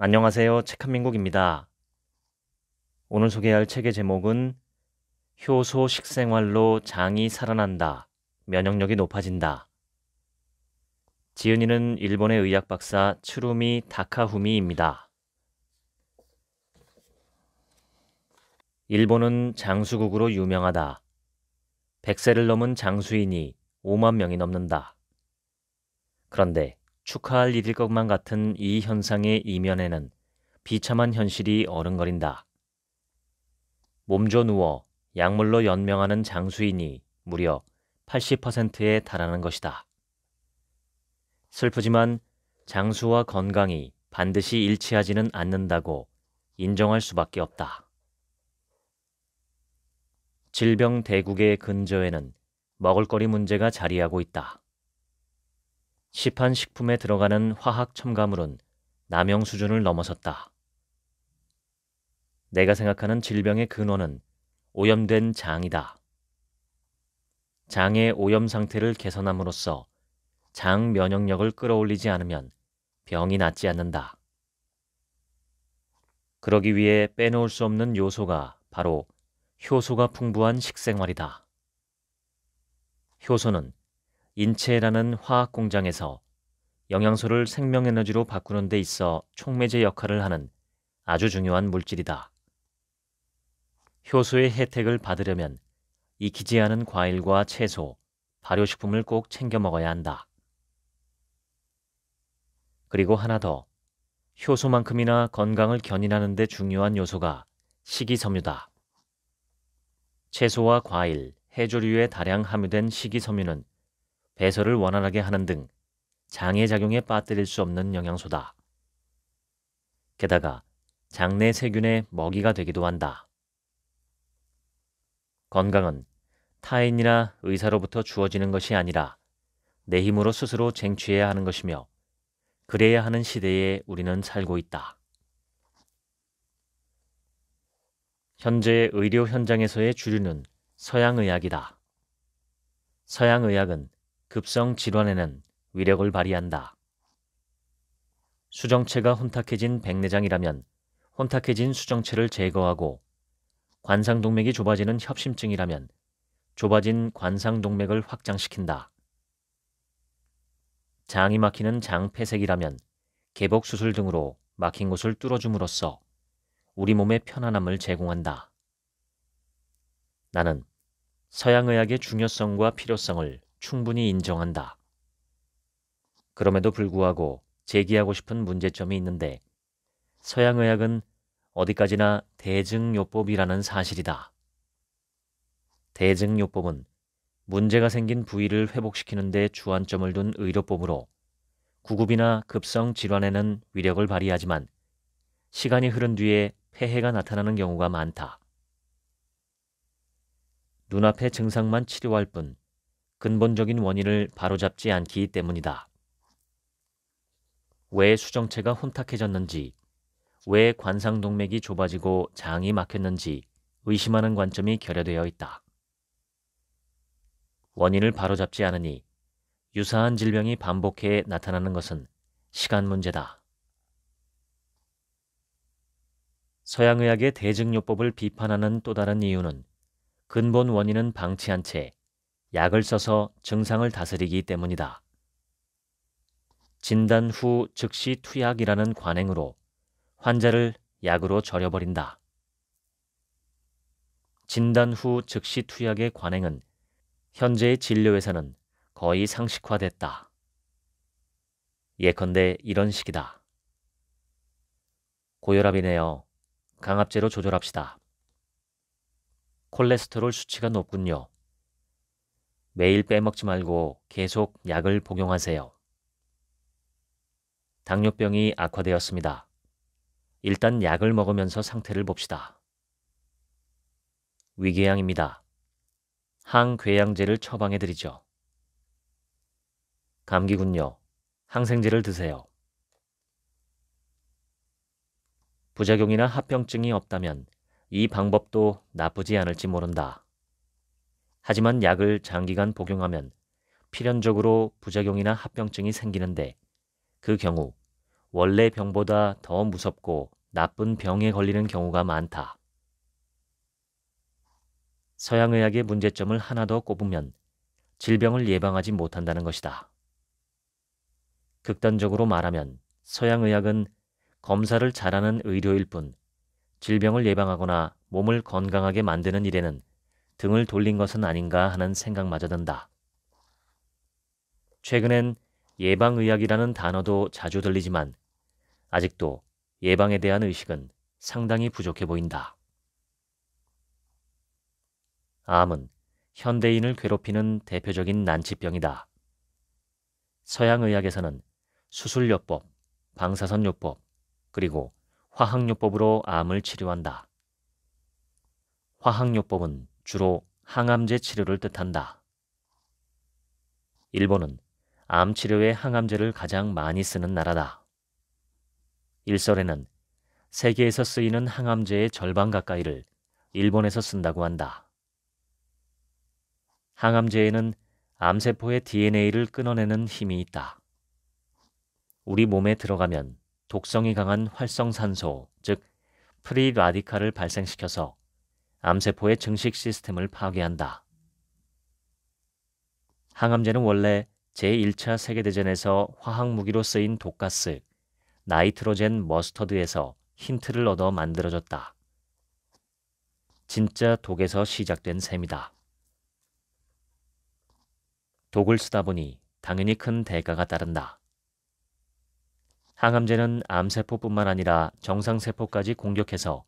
안녕하세요. 책한민국입니다. 오늘 소개할 책의 제목은 효소 식생활로 장이 살아난다. 면역력이 높아진다. 지은 이는 일본의 의학 박사 츠루미 다카후미입니다. 일본은 장수국으로 유명하다. 100세를 넘은 장수인이 5만 명이 넘는다. 그런데 축하할 일일 것만 같은 이 현상의 이면에는 비참한 현실이 어른거린다. 몸져 누워 약물로 연명하는 장수인이 무려 80%에 달하는 것이다. 슬프지만 장수와 건강이 반드시 일치하지는 않는다고 인정할 수밖에 없다. 질병 대국의 근저에는 먹을거리 문제가 자리하고 있다. 시판 식품에 들어가는 화학 첨가물은 남용 수준을 넘어섰다. 내가 생각하는 질병의 근원은 오염된 장이다. 장의 오염 상태를 개선함으로써 장 면역력을 끌어올리지 않으면 병이 낫지 않는다. 그러기 위해 빼놓을 수 없는 요소가 바로 효소가 풍부한 식생활이다. 효소는 인체라는 화학 공장에서 영양소를 생명에너지로 바꾸는 데 있어 촉매제 역할을 하는 아주 중요한 물질이다. 효소의 혜택을 받으려면 익히지 않은 과일과 채소, 발효식품을 꼭 챙겨 먹어야 한다. 그리고 하나 더, 효소만큼이나 건강을 견인하는 데 중요한 요소가 식이섬유다. 채소와 과일, 해조류에 다량 함유된 식이섬유는 배설을 원활하게 하는 등 장의 작용에 빠뜨릴 수 없는 영양소다. 게다가 장내 세균의 먹이가 되기도 한다. 건강은 타인이나 의사로부터 주어지는 것이 아니라 내 힘으로 스스로 쟁취해야 하는 것이며 그래야 하는 시대에 우리는 살고 있다. 현재 의료 현장에서의 주류는 서양의학이다. 서양의학은 급성 질환에는 위력을 발휘한다. 수정체가 혼탁해진 백내장이라면 혼탁해진 수정체를 제거하고 관상동맥이 좁아지는 협심증이라면 좁아진 관상동맥을 확장시킨다. 장이 막히는 장폐색이라면 개복수술 등으로 막힌 곳을 뚫어줌으로써 우리 몸의 편안함을 제공한다. 나는 서양의학의 중요성과 필요성을 충분히 인정한다. 그럼에도 불구하고 제기하고 싶은 문제점이 있는데 서양의학은 어디까지나 대증요법이라는 사실이다. 대증요법은 문제가 생긴 부위를 회복시키는 데 주안점을 둔 의료법으로 구급이나 급성 질환에는 위력을 발휘하지만 시간이 흐른 뒤에 폐해가 나타나는 경우가 많다. 눈앞의 증상만 치료할 뿐 근본적인 원인을 바로잡지 않기 때문이다. 왜 수정체가 혼탁해졌는지, 왜 관상동맥이 좁아지고 장이 막혔는지 의심하는 관점이 결여되어 있다. 원인을 바로잡지 않으니 유사한 질병이 반복해 나타나는 것은 시간 문제다. 서양의학의 대증요법을 비판하는 또 다른 이유는 근본 원인은 방치한 채 약을 써서 증상을 다스리기 때문이다. 진단 후 즉시 투약이라는 관행으로 환자를 약으로 절여버린다. 진단 후 즉시 투약의 관행은 현재의 진료에서는 거의 상식화됐다. 예컨대 이런 식이다. 고혈압이네요. 강압제로 조절합시다. 콜레스테롤 수치가 높군요. 매일 빼먹지 말고 계속 약을 복용하세요. 당뇨병이 악화되었습니다. 일단 약을 먹으면서 상태를 봅시다. 위궤양입니다. 항궤양제를 처방해드리죠. 감기군요. 항생제를 드세요. 부작용이나 합병증이 없다면 이 방법도 나쁘지 않을지 모른다. 하지만 약을 장기간 복용하면 필연적으로 부작용이나 합병증이 생기는데 그 경우 원래 병보다 더 무섭고 나쁜 병에 걸리는 경우가 많다. 서양의학의 문제점을 하나 더 꼽으면 질병을 예방하지 못한다는 것이다. 극단적으로 말하면 서양의학은 검사를 잘하는 의료일 뿐 질병을 예방하거나 몸을 건강하게 만드는 일에는 등을 돌린 것은 아닌가 하는 생각마저 든다. 최근엔 예방의학이라는 단어도 자주 들리지만 아직도 예방에 대한 의식은 상당히 부족해 보인다. 암은 현대인을 괴롭히는 대표적인 난치병이다. 서양의학에서는 수술요법, 방사선요법, 그리고 화학요법으로 암을 치료한다. 화학요법은 주로 항암제 치료를 뜻한다. 일본은 암 치료에 항암제를 가장 많이 쓰는 나라다. 일설에는 세계에서 쓰이는 항암제의 절반 가까이를 일본에서 쓴다고 한다. 항암제에는 암세포의 DNA를 끊어내는 힘이 있다. 우리 몸에 들어가면 독성이 강한 활성산소, 즉 프리라디칼을 발생시켜서 암세포의 증식 시스템을 파괴한다. 항암제는 원래 제1차 세계대전에서 화학무기로 쓰인 독가스, 나이트로젠 머스터드에서 힌트를 얻어 만들어졌다. 진짜 독에서 시작된 셈이다. 독을 쓰다 보니 당연히 큰 대가가 따른다. 항암제는 암세포뿐만 아니라 정상세포까지 공격해서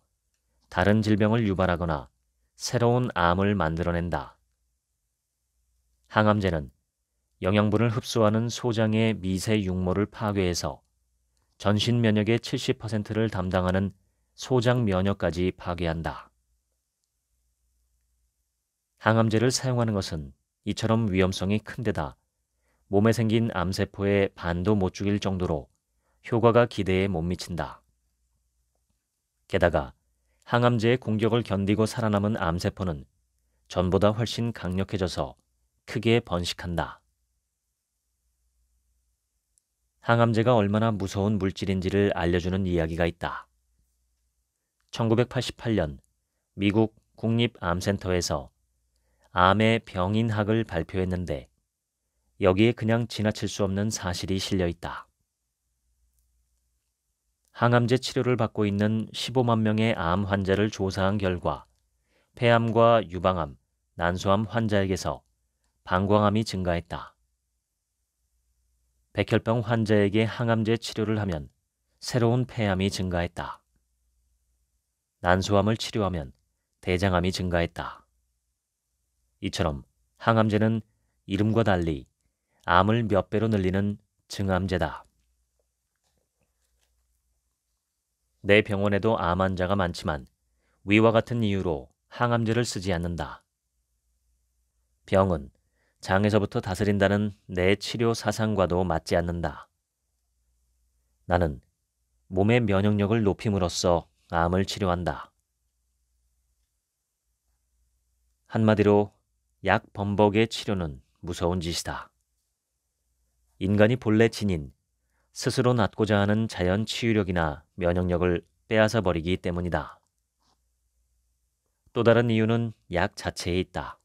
다른 질병을 유발하거나 새로운 암을 만들어낸다. 항암제는 영양분을 흡수하는 소장의 미세 육모를 파괴해서 전신 면역의 70%를 담당하는 소장 면역까지 파괴한다. 항암제를 사용하는 것은 이처럼 위험성이 큰 데다 몸에 생긴 암세포의 반도 못 죽일 정도로 효과가 기대에 못 미친다. 게다가 항암제의 공격을 견디고 살아남은 암세포는 전보다 훨씬 강력해져서 크게 번식한다. 항암제가 얼마나 무서운 물질인지를 알려주는 이야기가 있다. 1988년 미국 국립암센터에서 암의 병인학을 발표했는데 여기에 그냥 지나칠 수 없는 사실이 실려 있다. 항암제 치료를 받고 있는 15만 명의 암 환자를 조사한 결과 폐암과 유방암, 난소암 환자에게서 방광암이 증가했다. 백혈병 환자에게 항암제 치료를 하면 새로운 폐암이 증가했다. 난소암을 치료하면 대장암이 증가했다. 이처럼 항암제는 이름과 달리 암을 몇 배로 늘리는 증암제다. 내 병원에도 암 환자가 많지만 위와 같은 이유로 항암제를 쓰지 않는다. 병은 장에서부터 다스린다는 내 치료 사상과도 맞지 않는다. 나는 몸의 면역력을 높임으로써 암을 치료한다. 한마디로 약 범벅의 치료는 무서운 짓이다. 인간이 본래 지닌 스스로 낳고자 하는 자연 치유력이나 면역력을 빼앗아 버리기 때문이다. 또 다른 이유는 약 자체에 있다.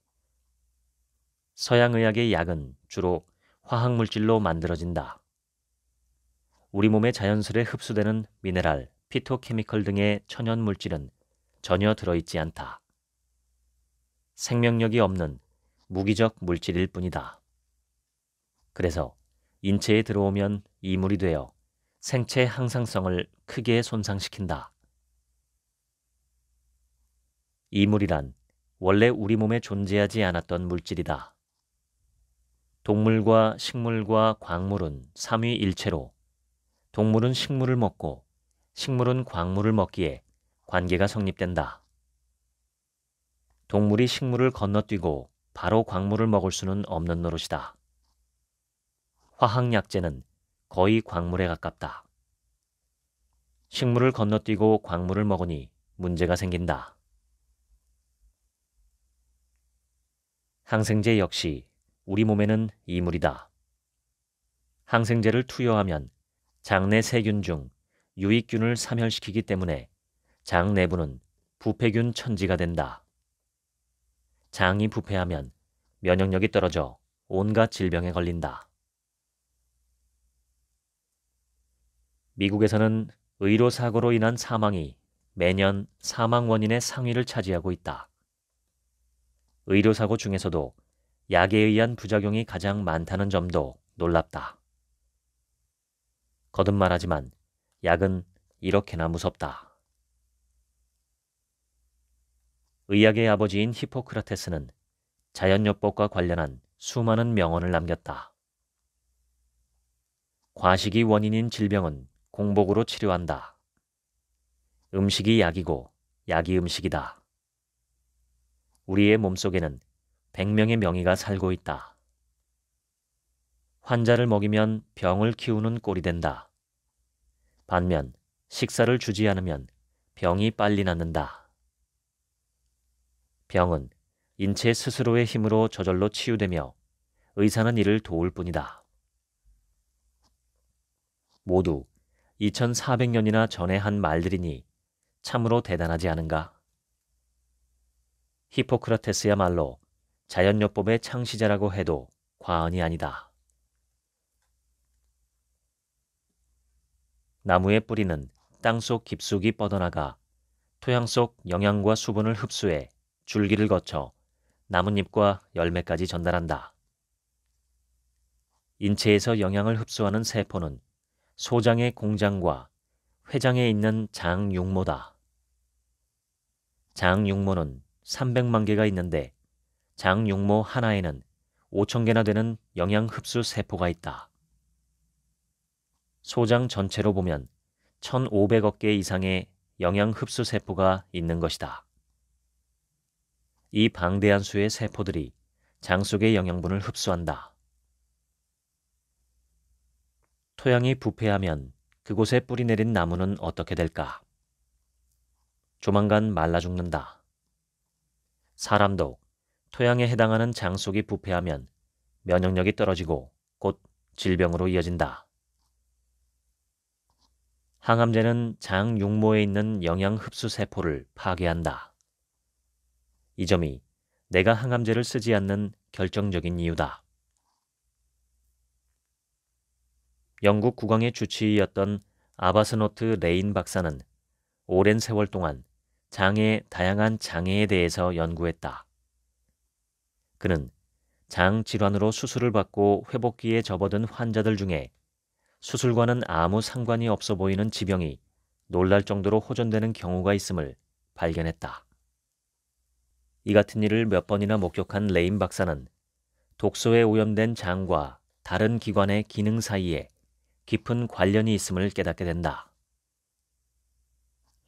서양의학의 약은 주로 화학물질로 만들어진다. 우리 몸에 자연스레 흡수되는 미네랄, 피토케미컬 등의 천연물질은 전혀 들어있지 않다. 생명력이 없는 무기적 물질일 뿐이다. 그래서 인체에 들어오면 이물이 되어 생체 항상성을 크게 손상시킨다. 이물이란 원래 우리 몸에 존재하지 않았던 물질이다. 동물과 식물과 광물은 삼위일체로 동물은 식물을 먹고 식물은 광물을 먹기에 관계가 성립된다. 동물이 식물을 건너뛰고 바로 광물을 먹을 수는 없는 노릇이다. 화학약재는 거의 광물에 가깝다. 식물을 건너뛰고 광물을 먹으니 문제가 생긴다. 항생제 역시 우리 몸에는 이물이다. 항생제를 투여하면 장내 세균 중 유익균을 사멸시키기 때문에 장 내부는 부패균 천지가 된다. 장이 부패하면 면역력이 떨어져 온갖 질병에 걸린다. 미국에서는 의료사고로 인한 사망이 매년 사망 원인의 상위를 차지하고 있다. 의료사고 중에서도 약에 의한 부작용이 가장 많다는 점도 놀랍다. 거듭 말하지만 약은 이렇게나 무섭다. 의학의 아버지인 히포크라테스는 자연요법과 관련한 수많은 명언을 남겼다. 과식이 원인인 질병은 공복으로 치료한다. 음식이 약이고 약이 음식이다. 우리의 몸속에는 100명의 명의가 살고 있다. 환자를 먹이면 병을 키우는 꼴이 된다. 반면 식사를 주지 않으면 병이 빨리 낫는다. 병은 인체 스스로의 힘으로 저절로 치유되며 의사는 이를 도울 뿐이다. 모두 2400년이나 전에 한 말들이니 참으로 대단하지 않은가? 히포크라테스야말로 자연요법의 창시자라고 해도 과언이 아니다. 나무의 뿌리는 땅속 깊숙이 뻗어나가 토양 속 영양과 수분을 흡수해 줄기를 거쳐 나뭇잎과 열매까지 전달한다. 인체에서 영양을 흡수하는 세포는 소장의 공장과 회장에 있는 장육모다. 장육모는 300만 개가 있는데 장육모 하나에는 5,000개나 되는 영양 흡수 세포가 있다. 소장 전체로 보면 1,500억 개 이상의 영양 흡수 세포가 있는 것이다. 이 방대한 수의 세포들이 장 속의 영양분을 흡수한다. 토양이 부패하면 그곳에 뿌리 내린 나무는 어떻게 될까? 조만간 말라 죽는다. 사람도 토양에 해당하는 장 속이 부패하면 면역력이 떨어지고 곧 질병으로 이어진다. 항암제는 장 육모에 있는 영양 흡수 세포를 파괴한다. 이 점이 내가 항암제를 쓰지 않는 결정적인 이유다. 영국 국왕의 주치의였던 아바스노트 레인 박사는 오랜 세월 동안 장의 다양한 장애에 대해서 연구했다. 그는 장 질환으로 수술을 받고 회복기에 접어든 환자들 중에 수술과는 아무 상관이 없어 보이는 지병이 놀랄 정도로 호전되는 경우가 있음을 발견했다. 이 같은 일을 몇 번이나 목격한 레인 박사는 독소에 오염된 장과 다른 기관의 기능 사이에 깊은 관련이 있음을 깨닫게 된다.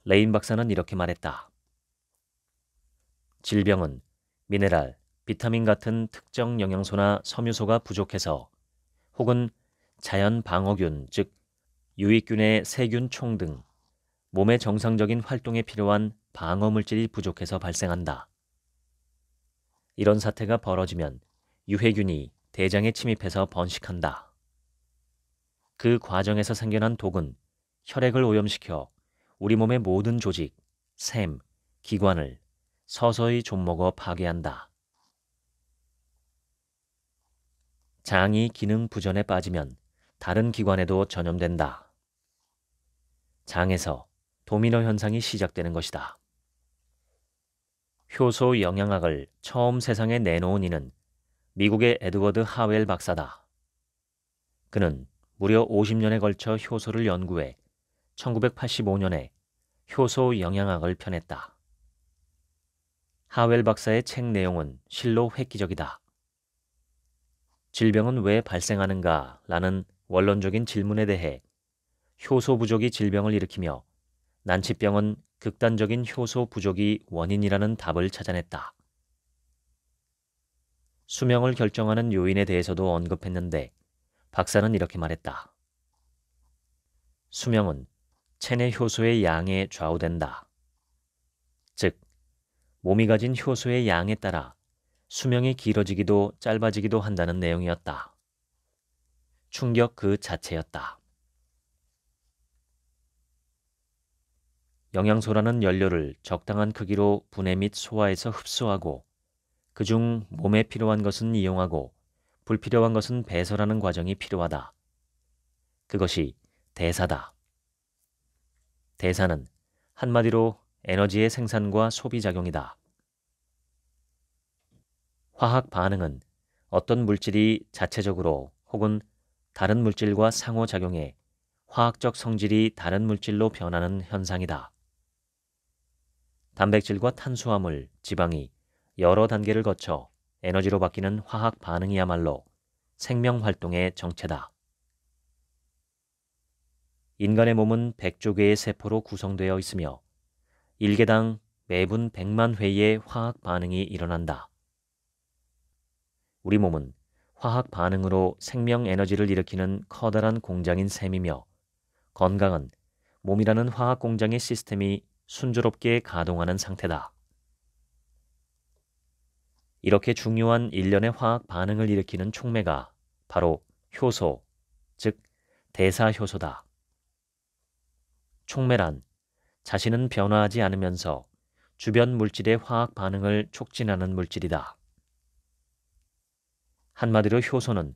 레인 박사는 이렇게 말했다. 질병은 미네랄, 비타민 같은 특정 영양소나 섬유소가 부족해서 혹은 자연 방어균, 즉 유익균의 세균총 등 몸의 정상적인 활동에 필요한 방어물질이 부족해서 발생한다. 이런 사태가 벌어지면 유해균이 대장에 침입해서 번식한다. 그 과정에서 생겨난 독은 혈액을 오염시켜 우리 몸의 모든 조직, 샘, 기관을 서서히 좀먹어 파괴한다. 장이 기능 부전에 빠지면 다른 기관에도 전염된다. 장에서 도미노 현상이 시작되는 것이다. 효소 영양학을 처음 세상에 내놓은 이는 미국의 에드워드 하웰 박사다. 그는 무려 50년에 걸쳐 효소를 연구해 1985년에 효소 영양학을 펴냈다. 하웰 박사의 책 내용은 실로 획기적이다. 질병은 왜 발생하는가? 라는 원론적인 질문에 대해 효소 부족이 질병을 일으키며 난치병은 극단적인 효소 부족이 원인이라는 답을 찾아냈다. 수명을 결정하는 요인에 대해서도 언급했는데 박사는 이렇게 말했다. 수명은 체내 효소의 양에 좌우된다. 즉, 몸이 가진 효소의 양에 따라 수명이 길어지기도 짧아지기도 한다는 내용이었다. 충격 그 자체였다. 영양소라는 연료를 적당한 크기로 분해 및 소화해서 흡수하고 그중 몸에 필요한 것은 이용하고 불필요한 것은 배설하는 과정이 필요하다. 그것이 대사다. 대사는 한마디로 에너지의 생산과 소비 작용이다. 화학 반응은 어떤 물질이 자체적으로 혹은 다른 물질과 상호작용해 화학적 성질이 다른 물질로 변하는 현상이다. 단백질과 탄수화물, 지방이 여러 단계를 거쳐 에너지로 바뀌는 화학 반응이야말로 생명 활동의 정체다. 인간의 몸은 100조 개의 세포로 구성되어 있으며 1개당 매분 100만 회의 화학 반응이 일어난다. 우리 몸은 화학 반응으로 생명 에너지를 일으키는 커다란 공장인 셈이며 건강은 몸이라는 화학 공장의 시스템이 순조롭게 가동하는 상태다. 이렇게 중요한 일련의 화학 반응을 일으키는 촉매가 바로 효소, 즉 대사효소다. 촉매란 자신은 변화하지 않으면서 주변 물질의 화학 반응을 촉진하는 물질이다. 한마디로 효소는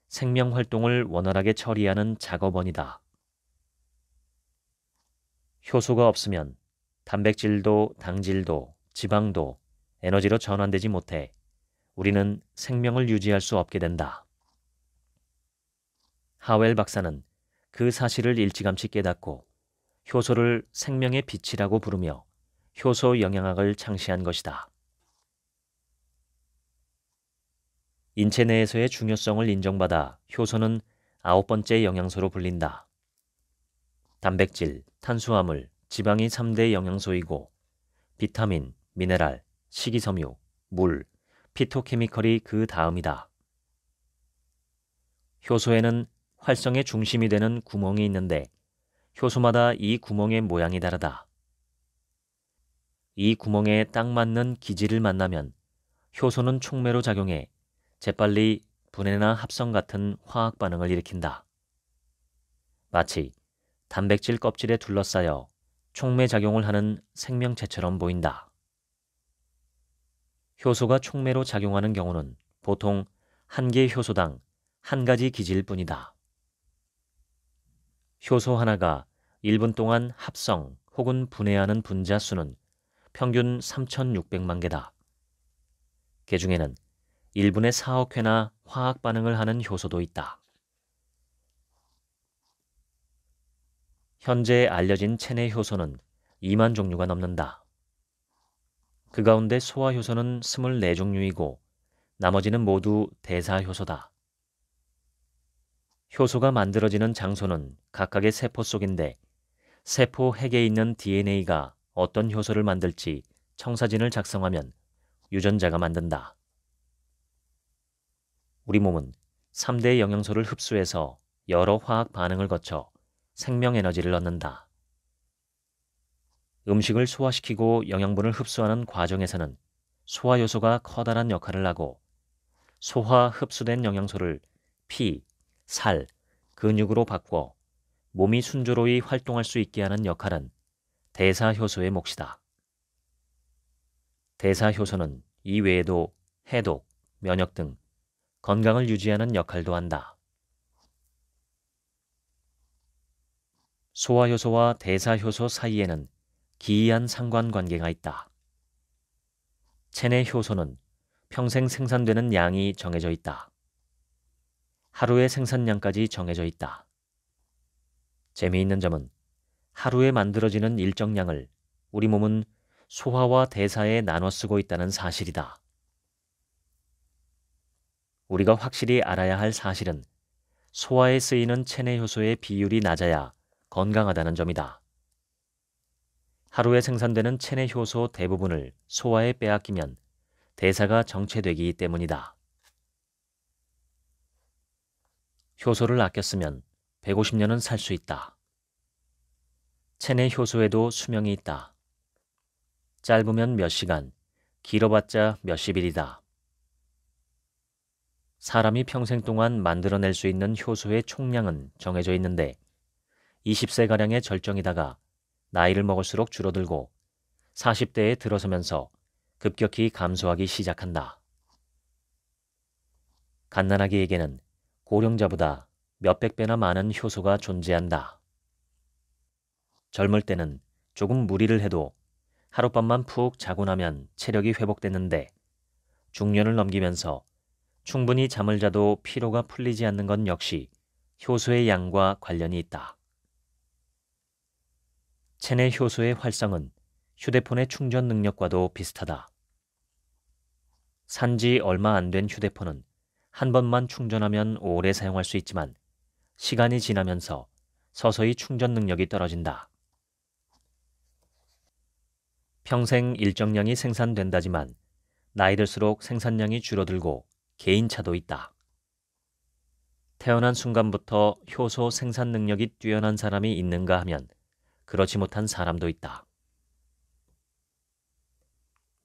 생명 활동을 원활하게 처리하는 작업원이다. 효소가 없으면 단백질도 당질도 지방도 에너지로 전환되지 못해 우리는 생명을 유지할 수 없게 된다. 하웰 박사는 그 사실을 일찌감치 깨닫고 효소를 생명의 빛이라고 부르며 효소 영양학을 창시한 것이다. 인체 내에서의 중요성을 인정받아 효소는 9번째 영양소로 불린다. 단백질, 탄수화물, 지방이 3대 영양소이고 비타민, 미네랄, 식이섬유, 물, 피토케미컬이 그 다음이다. 효소에는 활성의 중심이 되는 구멍이 있는데 효소마다 이 구멍의 모양이 다르다. 이 구멍에 딱 맞는 기질을 만나면 효소는 촉매로 작용해 재빨리 분해나 합성 같은 화학 반응을 일으킨다. 마치 단백질 껍질에 둘러싸여 촉매 작용을 하는 생명체처럼 보인다. 효소가 촉매로 작용하는 경우는 보통 한 개 효소당 한 가지 기질 뿐이다. 효소 하나가 1분 동안 합성 혹은 분해하는 분자 수는 평균 3,600만 개다. 그 중에는 1분에 4억 회나 화학 반응을 하는 효소도 있다. 현재 알려진 체내 효소는 2만 종류가 넘는다. 그 가운데 소화효소는 24종류이고 나머지는 모두 대사효소다. 효소가 만들어지는 장소는 각각의 세포 속인데 세포 핵에 있는 DNA가 어떤 효소를 만들지 청사진을 작성하면 유전자가 만든다. 우리 몸은 3대 영양소를 흡수해서 여러 화학 반응을 거쳐 생명 에너지를 얻는다. 음식을 소화시키고 영양분을 흡수하는 과정에서는 소화효소가 커다란 역할을 하고 소화 흡수된 영양소를 피, 살, 근육으로 바꿔 몸이 순조로이 활동할 수 있게 하는 역할은 대사효소의 몫이다. 대사효소는 이 외에도 해독, 면역 등 건강을 유지하는 역할도 한다. 소화효소와 대사효소 사이에는 기이한 상관관계가 있다. 체내 효소는 평생 생산되는 양이 정해져 있다. 하루의 생산량까지 정해져 있다. 재미있는 점은 하루에 만들어지는 일정량을 우리 몸은 소화와 대사에 나눠 쓰고 있다는 사실이다. 우리가 확실히 알아야 할 사실은 소화에 쓰이는 체내 효소의 비율이 낮아야 건강하다는 점이다. 하루에 생산되는 체내 효소 대부분을 소화에 빼앗기면 대사가 정체되기 때문이다. 효소를 아껴 쓰면 150년은 살 수 있다. 체내 효소에도 수명이 있다. 짧으면 몇 시간, 길어봤자 몇십 일이다. 사람이 평생 동안 만들어낼 수 있는 효소의 총량은 정해져 있는데 20세가량의 절정이다가 나이를 먹을수록 줄어들고 40대에 들어서면서 급격히 감소하기 시작한다. 갓난아기에게는 고령자보다 몇백 배나 많은 효소가 존재한다. 젊을 때는 조금 무리를 해도 하룻밤만 푹 자고 나면 체력이 회복됐는데 중년을 넘기면서 충분히 잠을 자도 피로가 풀리지 않는 건 역시 효소의 양과 관련이 있다. 체내 효소의 활성은 휴대폰의 충전 능력과도 비슷하다. 산지 얼마 안 된 휴대폰은 한 번만 충전하면 오래 사용할 수 있지만 시간이 지나면서 서서히 충전 능력이 떨어진다. 평생 일정량이 생산된다지만 나이 들수록 생산량이 줄어들고 개인차도 있다. 태어난 순간부터 효소 생산 능력이 뛰어난 사람이 있는가 하면 그렇지 못한 사람도 있다.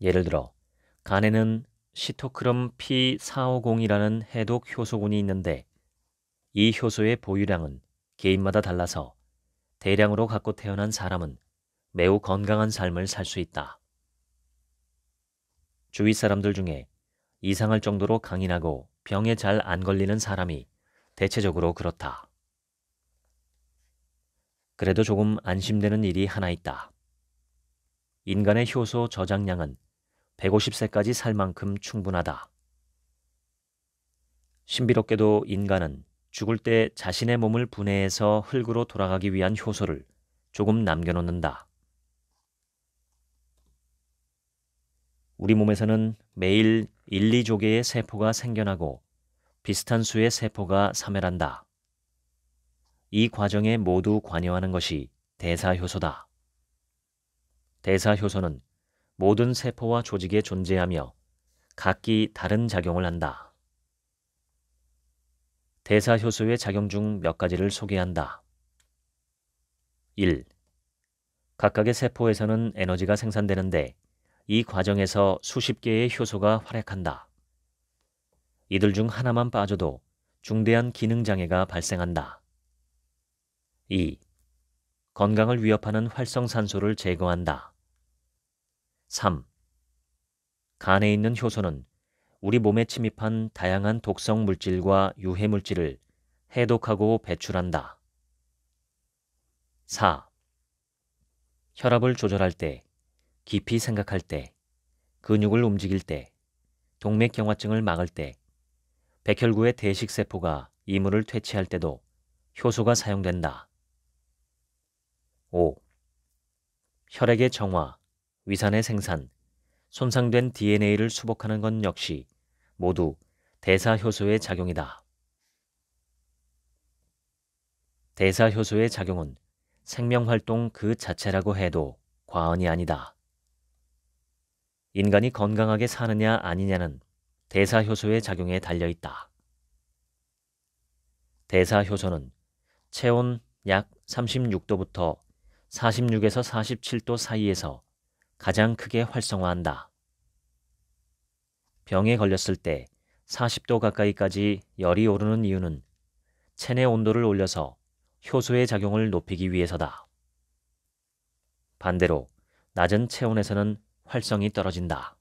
예를 들어 간에는 시토크롬 P450이라는 해독 효소군이 있는데 이 효소의 보유량은 개인마다 달라서 대량으로 갖고 태어난 사람은 매우 건강한 삶을 살 수 있다. 주위 사람들 중에 이상할 정도로 강인하고 병에 잘 안 걸리는 사람이 대체적으로 그렇다. 그래도 조금 안심되는 일이 하나 있다. 인간의 효소 저장량은 150세까지 살 만큼 충분하다. 신비롭게도 인간은 죽을 때 자신의 몸을 분해해서 흙으로 돌아가기 위한 효소를 조금 남겨놓는다. 우리 몸에서는 매일 1, 2조 개의 세포가 생겨나고 비슷한 수의 세포가 사멸한다. 이 과정에 모두 관여하는 것이 대사효소다. 대사효소는 모든 세포와 조직에 존재하며 각기 다른 작용을 한다. 대사효소의 작용 중 몇 가지를 소개한다. 1. 각각의 세포에서는 에너지가 생산되는데 이 과정에서 수십 개의 효소가 활약한다. 이들 중 하나만 빠져도 중대한 기능장애가 발생한다. 2. 건강을 위협하는 활성산소를 제거한다. 3. 간에 있는 효소는 우리 몸에 침입한 다양한 독성 물질과 유해 물질을 해독하고 배출한다. 4. 혈압을 조절할 때, 깊이 생각할 때, 근육을 움직일 때, 동맥경화증을 막을 때, 백혈구의 대식세포가 이물을 퇴치할 때도 효소가 사용된다. 5. 혈액의 정화, 위산의 생산, 손상된 DNA를 수복하는 건 역시 모두 대사효소의 작용이다. 대사효소의 작용은 생명활동 그 자체라고 해도 과언이 아니다. 인간이 건강하게 사느냐 아니냐는 대사효소의 작용에 달려있다. 대사효소는 체온 약 36도부터 46에서 47도 사이에서 가장 크게 활성화한다. 병에 걸렸을 때 40도 가까이까지 열이 오르는 이유는 체내 온도를 올려서 효소의 작용을 높이기 위해서다. 반대로 낮은 체온에서는 활성이 떨어진다.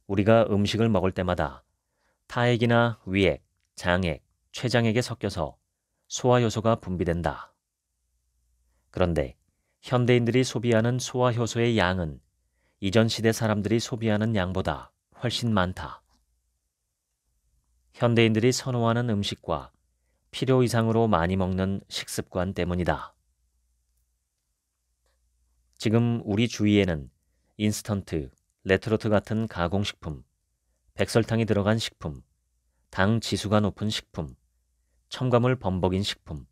우리가 음식을 먹을 때마다 타액이나 위액, 장액, 췌장액에 섞여서 소화효소가 분비된다. 그런데 현대인들이 소비하는 소화효소의 양은 이전 시대 사람들이 소비하는 양보다 훨씬 많다. 현대인들이 선호하는 음식과 필요 이상으로 많이 먹는 식습관 때문이다. 지금 우리 주위에는 인스턴트, 레트로트 같은 가공식품, 백설탕이 들어간 식품, 당 지수가 높은 식품, 첨가물 범벅인 식품,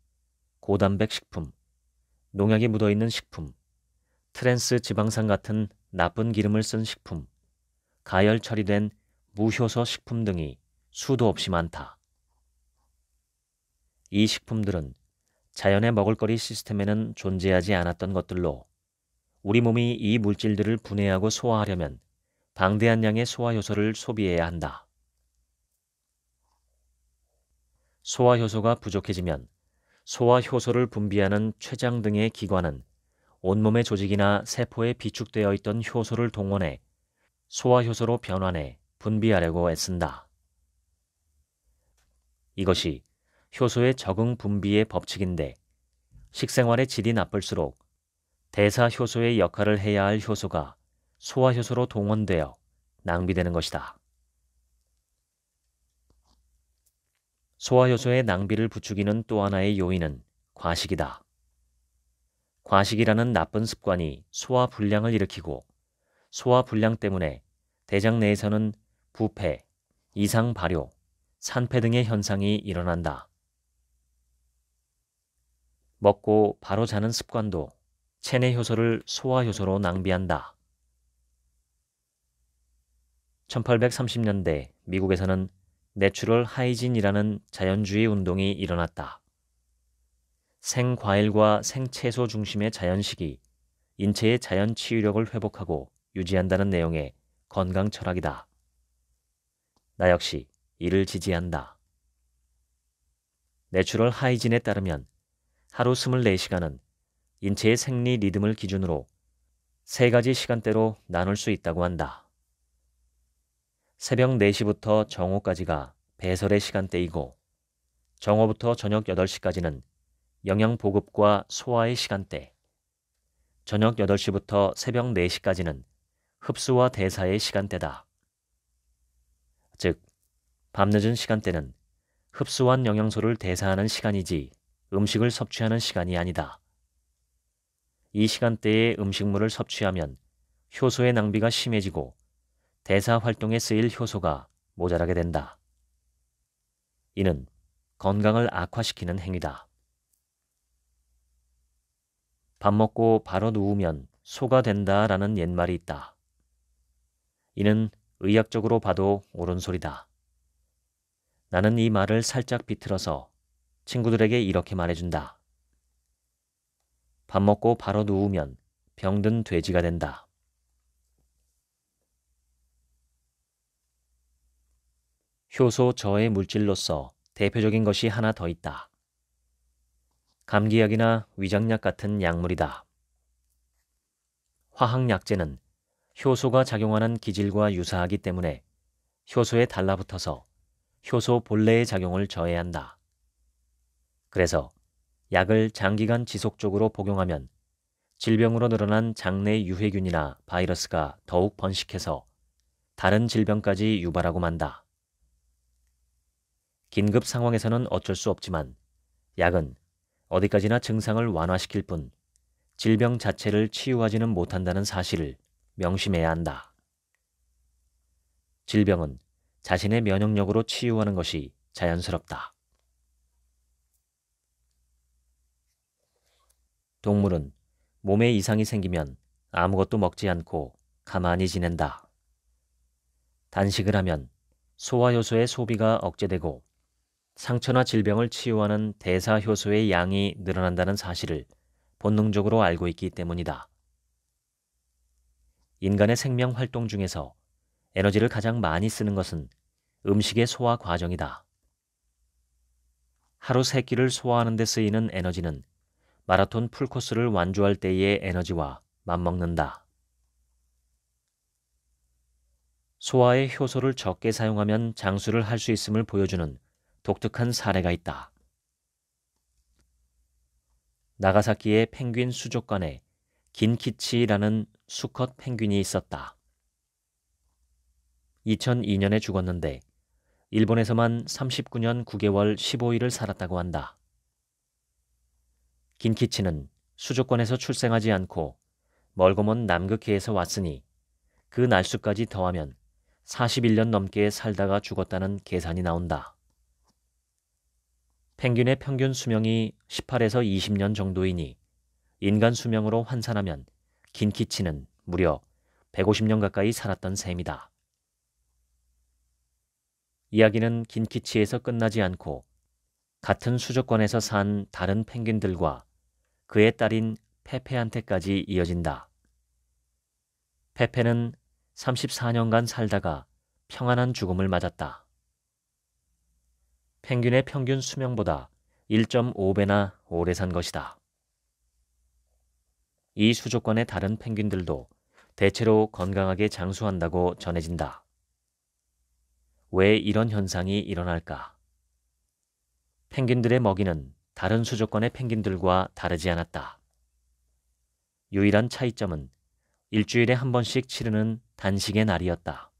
고단백 식품, 농약이 묻어있는 식품, 트랜스 지방산 같은 나쁜 기름을 쓴 식품, 가열 처리된 무효소 식품 등이 수도 없이 많다. 이 식품들은 자연의 먹을거리 시스템에는 존재하지 않았던 것들로 우리 몸이 이 물질들을 분해하고 소화하려면 방대한 양의 소화효소를 소비해야 한다. 소화효소가 부족해지면 소와 효소를 분비하는 췌장 등의 기관은 온몸의 조직이나 세포에 비축되어 있던 효소를 동원해 소화 효소로 변환해 분비하려고 애쓴다. 이것이 효소의 적응 분비의 법칙인데 식생활의 질이 나쁠수록 대사 효소의 역할을 해야 할 효소가 소화 효소로 동원되어 낭비되는 것이다. 소화 효소의 낭비를 부추기는 또 하나의 요인은 과식이다. 과식이라는 나쁜 습관이 소화 불량을 일으키고 소화 불량 때문에 대장 내에서는 부패, 이상 발효, 산패 등의 현상이 일어난다. 먹고 바로 자는 습관도 체내 효소를 소화 효소로 낭비한다. 1830년대 미국에서는 내추럴 하이진이라는 자연주의 운동이 일어났다. 생과일과 생채소 중심의 자연식이 인체의 자연 치유력을 회복하고 유지한다는 내용의 건강 철학이다. 나 역시 이를 지지한다. 내추럴 하이진에 따르면 하루 24시간은 인체의 생리 리듬을 기준으로 3가지 시간대로 나눌 수 있다고 한다. 새벽 4시부터 정오까지가 배설의 시간대이고 정오부터 저녁 8시까지는 영양 보급과 소화의 시간대, 저녁 8시부터 새벽 4시까지는 흡수와 대사의 시간대다. 즉, 밤늦은 시간대는 흡수한 영양소를 대사하는 시간이지 음식을 섭취하는 시간이 아니다. 이 시간대에 음식물을 섭취하면 효소의 낭비가 심해지고 대사 활동에 쓰일 효소가 모자라게 된다. 이는 건강을 악화시키는 행위다. 밥 먹고 바로 누우면 소가 된다라는 옛말이 있다. 이는 의학적으로 봐도 옳은 소리다. 나는 이 말을 살짝 비틀어서 친구들에게 이렇게 말해준다. 밥 먹고 바로 누우면 병든 돼지가 된다. 효소 저해 물질로서 대표적인 것이 하나 더 있다. 감기약이나 위장약 같은 약물이다. 화학약제는 효소가 작용하는 기질과 유사하기 때문에 효소에 달라붙어서 효소 본래의 작용을 저해한다. 그래서 약을 장기간 지속적으로 복용하면 질병으로 늘어난 장내 유해균이나 바이러스가 더욱 번식해서 다른 질병까지 유발하고 만다. 긴급 상황에서는 어쩔 수 없지만 약은 어디까지나 증상을 완화시킬 뿐 질병 자체를 치유하지는 못한다는 사실을 명심해야 한다. 질병은 자신의 면역력으로 치유하는 것이 자연스럽다. 동물은 몸에 이상이 생기면 아무것도 먹지 않고 가만히 지낸다. 단식을 하면 소화효소의 소비가 억제되고 상처나 질병을 치유하는 대사효소의 양이 늘어난다는 사실을 본능적으로 알고 있기 때문이다. 인간의 생명 활동 중에서 에너지를 가장 많이 쓰는 것은 음식의 소화 과정이다. 하루 3끼를 소화하는 데 쓰이는 에너지는 마라톤 풀코스를 완주할 때의 에너지와 맞먹는다. 소화의 효소를 적게 사용하면 장수를 할 수 있음을 보여주는 독특한 사례가 있다. 나가사키의 펭귄 수족관에 긴키치라는 수컷 펭귄이 있었다. 2002년에 죽었는데 일본에서만 39년 9개월 15일을 살았다고 한다. 긴키치는 수족관에서 출생하지 않고 멀고 먼 남극해에서 왔으니 그 날수까지 더하면 41년 넘게 살다가 죽었다는 계산이 나온다. 펭귄의 평균 수명이 18에서 20년 정도이니 인간 수명으로 환산하면 긴키치는 무려 150년 가까이 살았던 셈이다. 이야기는 긴키치에서 끝나지 않고 같은 수족관에서 산 다른 펭귄들과 그의 딸인 페페한테까지 이어진다. 페페는 34년간 살다가 평안한 죽음을 맞았다. 펭귄의 평균 수명보다 1.5배나 오래 산 것이다. 이 수족관의 다른 펭귄들도 대체로 건강하게 장수한다고 전해진다. 왜 이런 현상이 일어날까? 펭귄들의 먹이는 다른 수족관의 펭귄들과 다르지 않았다. 유일한 차이점은 일주일에 한 번씩 치르는 단식의 날이었다.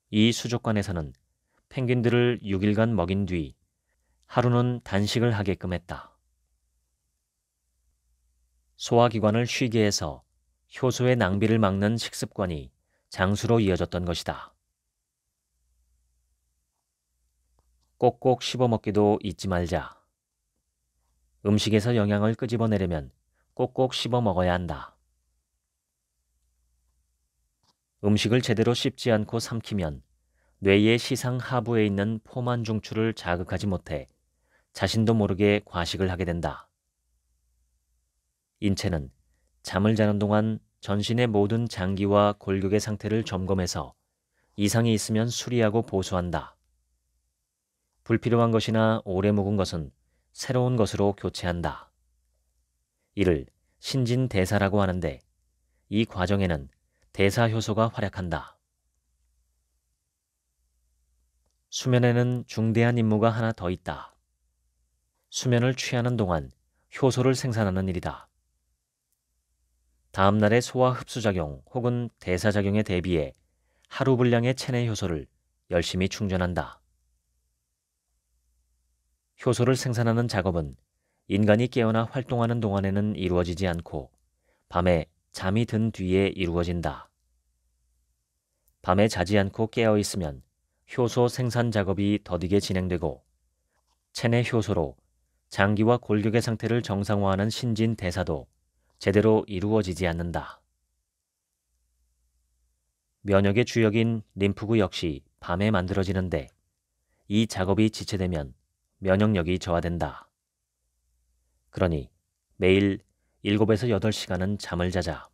이 수족관에서는 펭귄들을 6일간 먹인 뒤 하루는 단식을 하게끔 했다. 소화기관을 쉬게 해서 효소의 낭비를 막는 식습관이 장수로 이어졌던 것이다. 꼭꼭 씹어먹기도 잊지 말자. 음식에서 영양을 끄집어내려면 꼭꼭 씹어 먹어야 한다. 음식을 제대로 씹지 않고 삼키면 뇌의 시상 하부에 있는 포만 중추를 자극하지 못해 자신도 모르게 과식을 하게 된다. 인체는 잠을 자는 동안 전신의 모든 장기와 골격의 상태를 점검해서 이상이 있으면 수리하고 보수한다. 불필요한 것이나 오래 묵은 것은 새로운 것으로 교체한다. 이를 신진대사라고 하는데 이 과정에는 대사효소가 활약한다. 수면에는 중대한 임무가 하나 더 있다. 수면을 취하는 동안 효소를 생산하는 일이다. 다음 날의 소화 흡수작용 혹은 대사작용에 대비해 하루 분량의 체내 효소를 열심히 충전한다. 효소를 생산하는 작업은 인간이 깨어나 활동하는 동안에는 이루어지지 않고 밤에 잠이 든 뒤에 이루어진다. 밤에 자지 않고 깨어 있으면 효소 생산 작업이 더디게 진행되고 체내 효소로 장기와 골격의 상태를 정상화하는 신진대사도 제대로 이루어지지 않는다. 면역의 주역인 림프구 역시 밤에 만들어지는데 이 작업이 지체되면 면역력이 저하된다. 그러니 매일 7에서 8시간은 잠을 자자.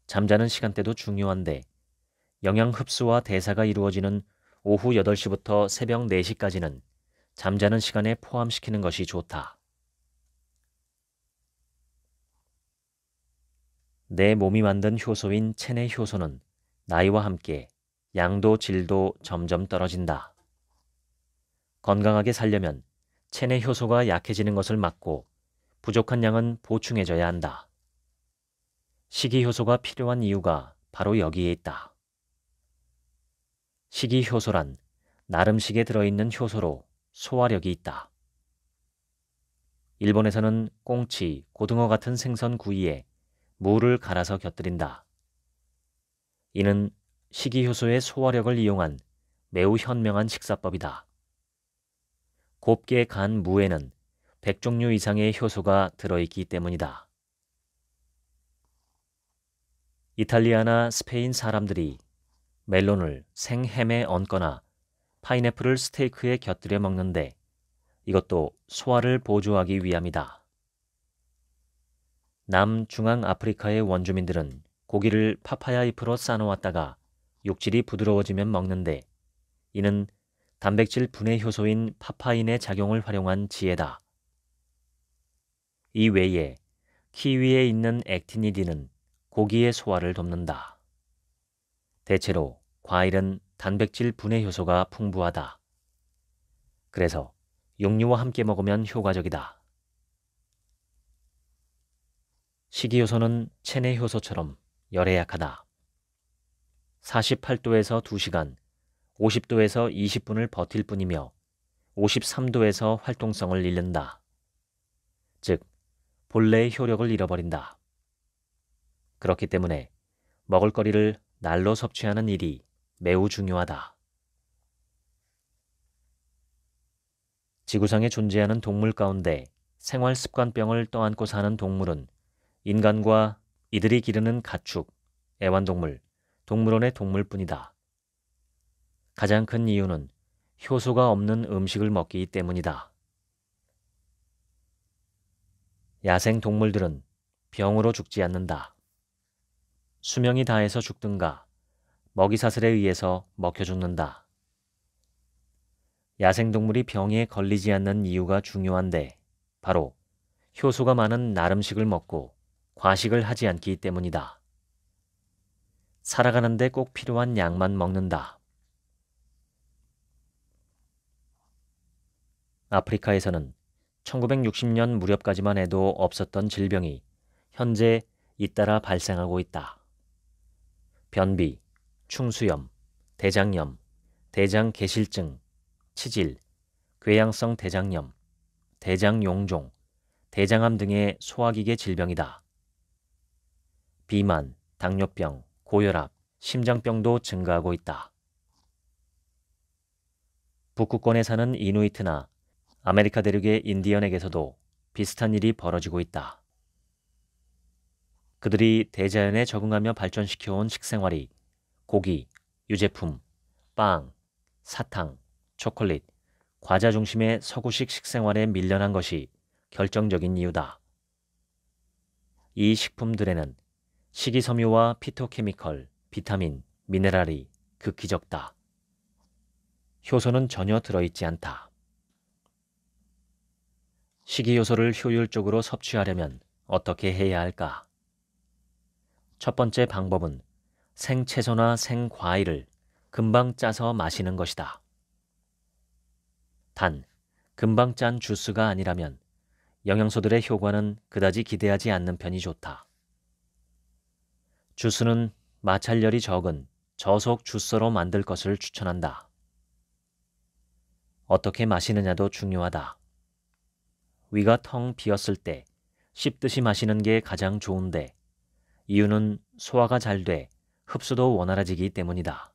잠자는 시간대도 중요한데 영양 흡수와 대사가 이루어지는 오후 8시부터 새벽 4시까지는 잠자는 시간에 포함시키는 것이 좋다. 내 몸이 만든 효소인 체내 효소는 나이와 함께 양도 질도 점점 떨어진다. 건강하게 살려면 체내 효소가 약해지는 것을 막고 부족한 양은 보충해줘야 한다. 식이효소가 필요한 이유가 바로 여기에 있다. 식이효소란 나름식에 들어있는 효소로 소화력이 있다. 일본에서는 꽁치, 고등어 같은 생선 구이에 무를 갈아서 곁들인다. 이는 식이효소의 소화력을 이용한 매우 현명한 식사법이다. 곱게 간 무에는 100종류 이상의 효소가 들어있기 때문이다. 이탈리아나 스페인 사람들이 멜론을 생햄에 얹거나 파인애플을 스테이크에 곁들여 먹는데 이것도 소화를 보조하기 위함이다. 남중앙아프리카의 원주민들은 고기를 파파야 잎으로 싸놓았다가 육질이 부드러워지면 먹는데 이는 단백질 분해 효소인 파파인의 작용을 활용한 지혜다. 이 외에 키위에 있는 액티니딘은 고기의 소화를 돕는다. 대체로 과일은 단백질 분해 효소가 풍부하다. 그래서 육류와 함께 먹으면 효과적이다. 식이효소는 체내 효소처럼 열에 약하다. 48도에서 2시간, 50도에서 20분을 버틸 뿐이며 53도에서 활동성을 잃는다. 즉, 본래의 효력을 잃어버린다. 그렇기 때문에 먹을거리를 날로 섭취하는 일이 매우 중요하다. 지구상에 존재하는 동물 가운데 생활습관병을 떠안고 사는 동물은 인간과 이들이 기르는 가축, 애완동물, 동물원의 동물뿐이다. 가장 큰 이유는 효소가 없는 음식을 먹기 때문이다. 야생 동물들은 병으로 죽지 않는다. 수명이 다해서 죽든가 먹이사슬에 의해서 먹혀 죽는다. 야생동물이 병에 걸리지 않는 이유가 중요한데 바로 효소가 많은 나름식을 먹고 과식을 하지 않기 때문이다. 살아가는데 꼭 필요한 양만 먹는다. 아프리카에서는 1960년 무렵까지만 해도 없었던 질병이 현재 잇따라 발생하고 있다. 변비, 충수염, 대장염, 대장개실증, 치질, 궤양성 대장염, 대장용종, 대장암 등의 소화기계 질병이다. 비만, 당뇨병, 고혈압, 심장병도 증가하고 있다. 북극권에 사는 이누이트나 아메리카 대륙의 인디언에게서도 비슷한 일이 벌어지고 있다. 그들이 대자연에 적응하며 발전시켜온 식생활이 고기, 유제품, 빵, 사탕, 초콜릿, 과자 중심의 서구식 식생활에 밀려난 것이 결정적인 이유다. 이 식품들에는 식이섬유와 피토케미컬, 비타민, 미네랄이 극히 적다. 효소는 전혀 들어있지 않다. 식이요소를 효율적으로 섭취하려면 어떻게 해야 할까? 첫 번째 방법은 생채소나 생과일을 금방 짜서 마시는 것이다. 단, 금방 짠 주스가 아니라면 영양소들의 효과는 그다지 기대하지 않는 편이 좋다. 주스는 마찰열이 적은 저속 주스로 만들 것을 추천한다. 어떻게 마시느냐도 중요하다. 위가 텅 비었을 때 씹듯이 마시는 게 가장 좋은데 이유는 소화가 잘 돼 흡수도 원활해지기 때문이다.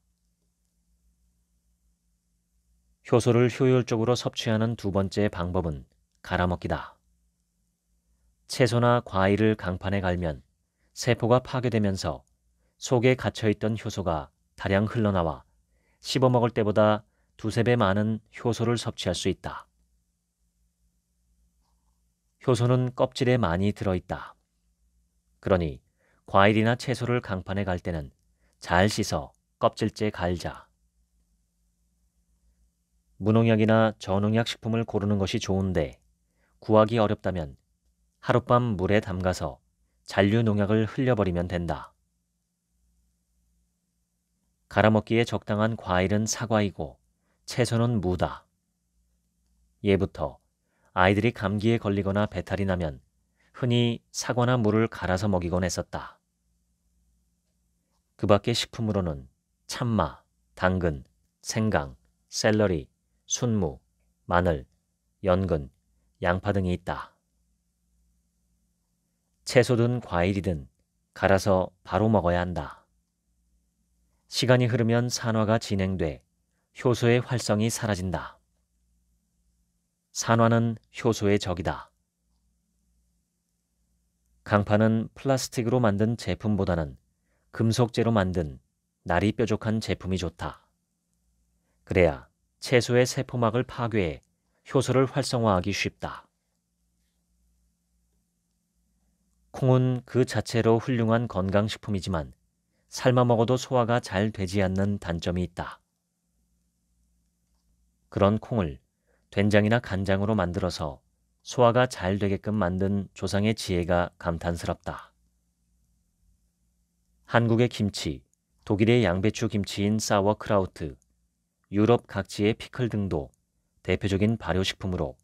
효소를 효율적으로 섭취하는 두 번째 방법은 갈아먹기다. 채소나 과일을 강판에 갈면 세포가 파괴되면서 속에 갇혀있던 효소가 다량 흘러나와 씹어먹을 때보다 두세 배 많은 효소를 섭취할 수 있다. 효소는 껍질에 많이 들어있다. 그러니 과일이나 채소를 강판에 갈 때는 잘 씻어 껍질째 갈자. 무농약이나 저농약 식품을 고르는 것이 좋은데 구하기 어렵다면 하룻밤 물에 담가서 잔류 농약을 흘려버리면 된다. 갈아먹기에 적당한 과일은 사과이고 채소는 무다. 예부터 아이들이 감기에 걸리거나 배탈이 나면 흔히 사과나 무를 갈아서 먹이곤 했었다. 그 밖의 식품으로는 참마, 당근, 생강, 샐러리, 순무, 마늘, 연근, 양파 등이 있다. 채소든 과일이든 갈아서 바로 먹어야 한다. 시간이 흐르면 산화가 진행돼 효소의 활성이 사라진다. 산화는 효소의 적이다. 강판은 플라스틱으로 만든 제품보다는 금속재로 만든 날이 뾰족한 제품이 좋다. 그래야 채소의 세포막을 파괴해 효소를 활성화하기 쉽다. 콩은 그 자체로 훌륭한 건강식품이지만 삶아 먹어도 소화가 잘 되지 않는 단점이 있다. 그런 콩을 된장이나 간장으로 만들어서 소화가 잘 되게끔 만든 조상의 지혜가 감탄스럽다. 한국의 김치, 독일의 양배추 김치인 사워크라우트, 유럽 각지의 피클 등도 대표적인 발효식품으로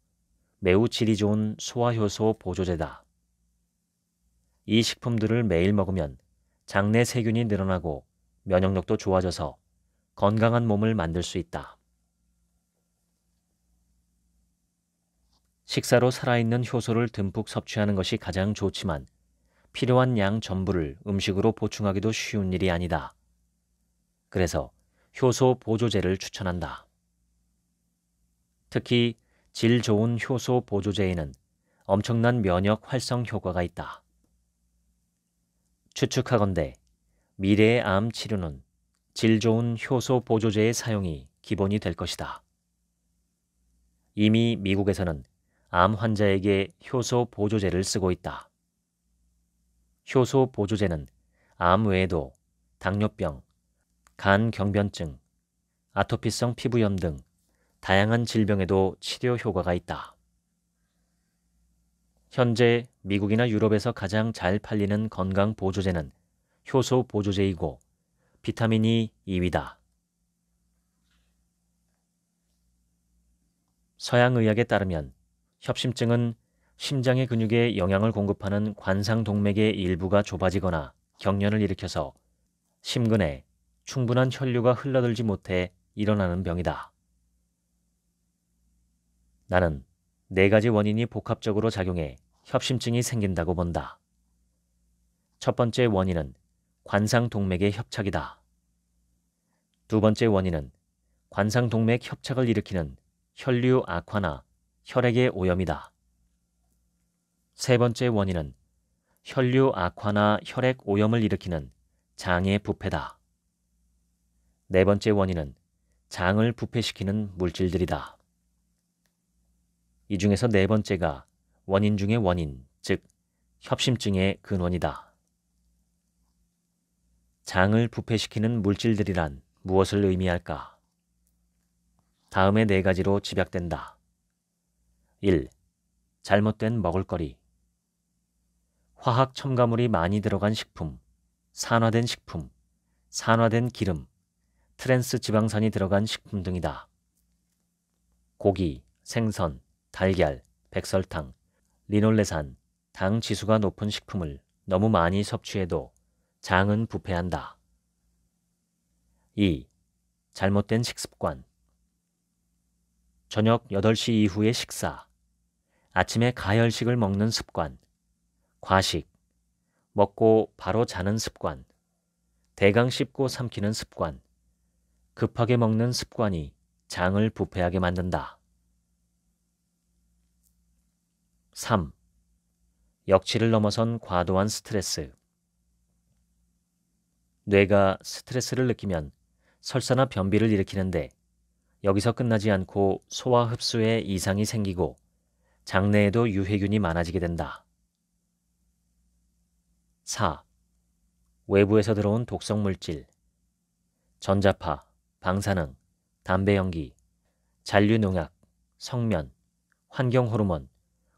매우 질이 좋은 소화효소 보조제다. 이 식품들을 매일 먹으면 장내 세균이 늘어나고 면역력도 좋아져서 건강한 몸을 만들 수 있다. 식사로 살아있는 효소를 듬뿍 섭취하는 것이 가장 좋지만 필요한 양 전부를 음식으로 보충하기도 쉬운 일이 아니다. 그래서 효소 보조제를 추천한다. 특히 질 좋은 효소 보조제에는 엄청난 면역 활성 효과가 있다. 추측하건대 미래의 암 치료는 질 좋은 효소 보조제의 사용이 기본이 될 것이다. 이미 미국에서는 암 환자에게 효소 보조제를 쓰고 있다. 효소 보조제는 암 외에도 당뇨병, 간경변증, 아토피성 피부염 등 다양한 질병에도 치료 효과가 있다. 현재 미국이나 유럽에서 가장 잘 팔리는 건강 보조제는 효소 보조제이고 비타민이 2위다. 서양의학에 따르면 협심증은 심장의 근육에 영양을 공급하는 관상동맥의 일부가 좁아지거나 경련을 일으켜서 심근에 충분한 혈류가 흘러들지 못해 일어나는 병이다. 나는 4가지 원인이 복합적으로 작용해 협심증이 생긴다고 본다. 첫 번째 원인은 관상동맥의 협착이다. 두 번째 원인은 관상동맥 협착을 일으키는 혈류 악화나 혈액의 오염이다. 세 번째 원인은 혈류 악화나 혈액 오염을 일으키는 장의 부패다. 네 번째 원인은 장을 부패시키는 물질들이다. 이 중에서 네 번째가 원인 중의 원인, 즉 협심증의 근원이다. 장을 부패시키는 물질들이란 무엇을 의미할까? 다음의 4가지로 집약된다. 1. 잘못된 먹을거리. 화학 첨가물이 많이 들어간 식품, 산화된 식품, 산화된 기름, 트랜스 지방산이 들어간 식품 등이다. 고기, 생선, 달걀, 백설탕, 리놀레산, 당 지수가 높은 식품을 너무 많이 섭취해도 장은 부패한다. 2. 잘못된 식습관. 저녁 8시 이후의 식사, 아침에 가열식을 먹는 습관, 과식, 먹고 바로 자는 습관, 대강 씹고 삼키는 습관, 급하게 먹는 습관이 장을 부패하게 만든다. 3. 역치를 넘어선 과도한 스트레스. 뇌가 스트레스를 느끼면 설사나 변비를 일으키는데 여기서 끝나지 않고 소화 흡수에 이상이 생기고 장내에도 유해균이 많아지게 된다. 4. 외부에서 들어온 독성 물질, 전자파, 방사능, 담배 연기, 잔류 농약, 성면, 환경 호르몬,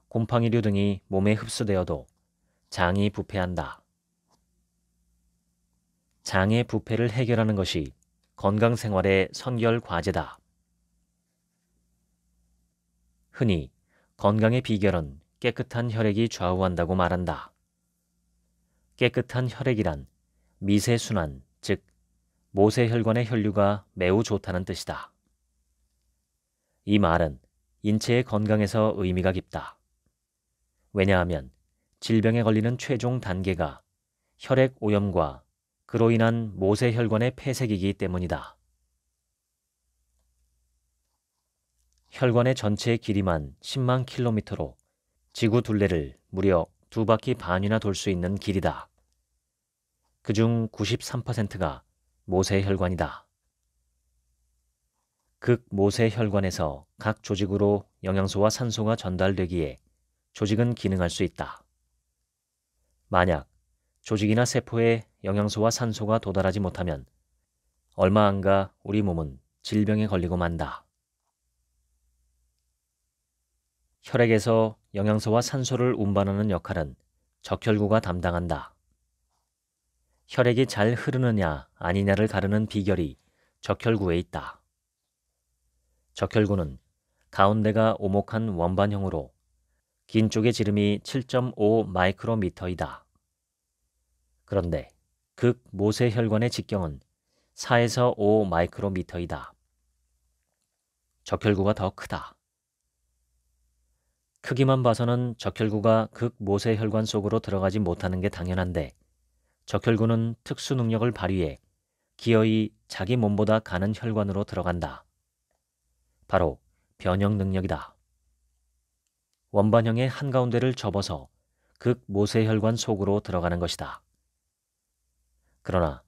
곰팡이류 등이 몸에 흡수되어도 장이 부패한다. 장의 부패를 해결하는 것이 건강생활의 선결 과제다. 흔히 건강의 비결은 깨끗한 혈액이 좌우한다고 말한다. 깨끗한 혈액이란 미세순환, 즉 모세혈관의 혈류가 매우 좋다는 뜻이다. 이 말은 인체의 건강에서 의미가 깊다. 왜냐하면 질병에 걸리는 최종 단계가 혈액 오염과 그로 인한 모세혈관의 폐색이기 때문이다. 혈관의 전체 길이만 10만 킬로미터로 지구 둘레를 무려 2바퀴 반이나 돌 수 있는 길이다. 그중 93%가 모세혈관이다. 극모세혈관에서 각 조직으로 영양소와 산소가 전달되기에 조직은 기능할 수 있다. 만약 조직이나 세포에 영양소와 산소가 도달하지 못하면 얼마 안 가 우리 몸은 질병에 걸리고 만다. 혈액에서 영양소와 산소를 운반하는 역할은 적혈구가 담당한다. 혈액이 잘 흐르느냐 아니냐를 가르는 비결이 적혈구에 있다. 적혈구는 가운데가 오목한 원반형으로 긴 쪽의 지름이 7.5 마이크로미터이다. 그런데 극모세혈관의 직경은 4에서 5 마이크로미터이다. 적혈구가 더 크다. 크기만 봐서는 적혈구가 극모세혈관 속으로 들어가지 못하는 게 당연한데 적혈구는 특수 능력을 발휘해 기어이 자기 몸보다 가는 혈관으로 들어간다. 바로 변형 능력이다. 원반형의 한가운데를 접어서 극모세혈관 속으로 들어가는 것이다. 그러나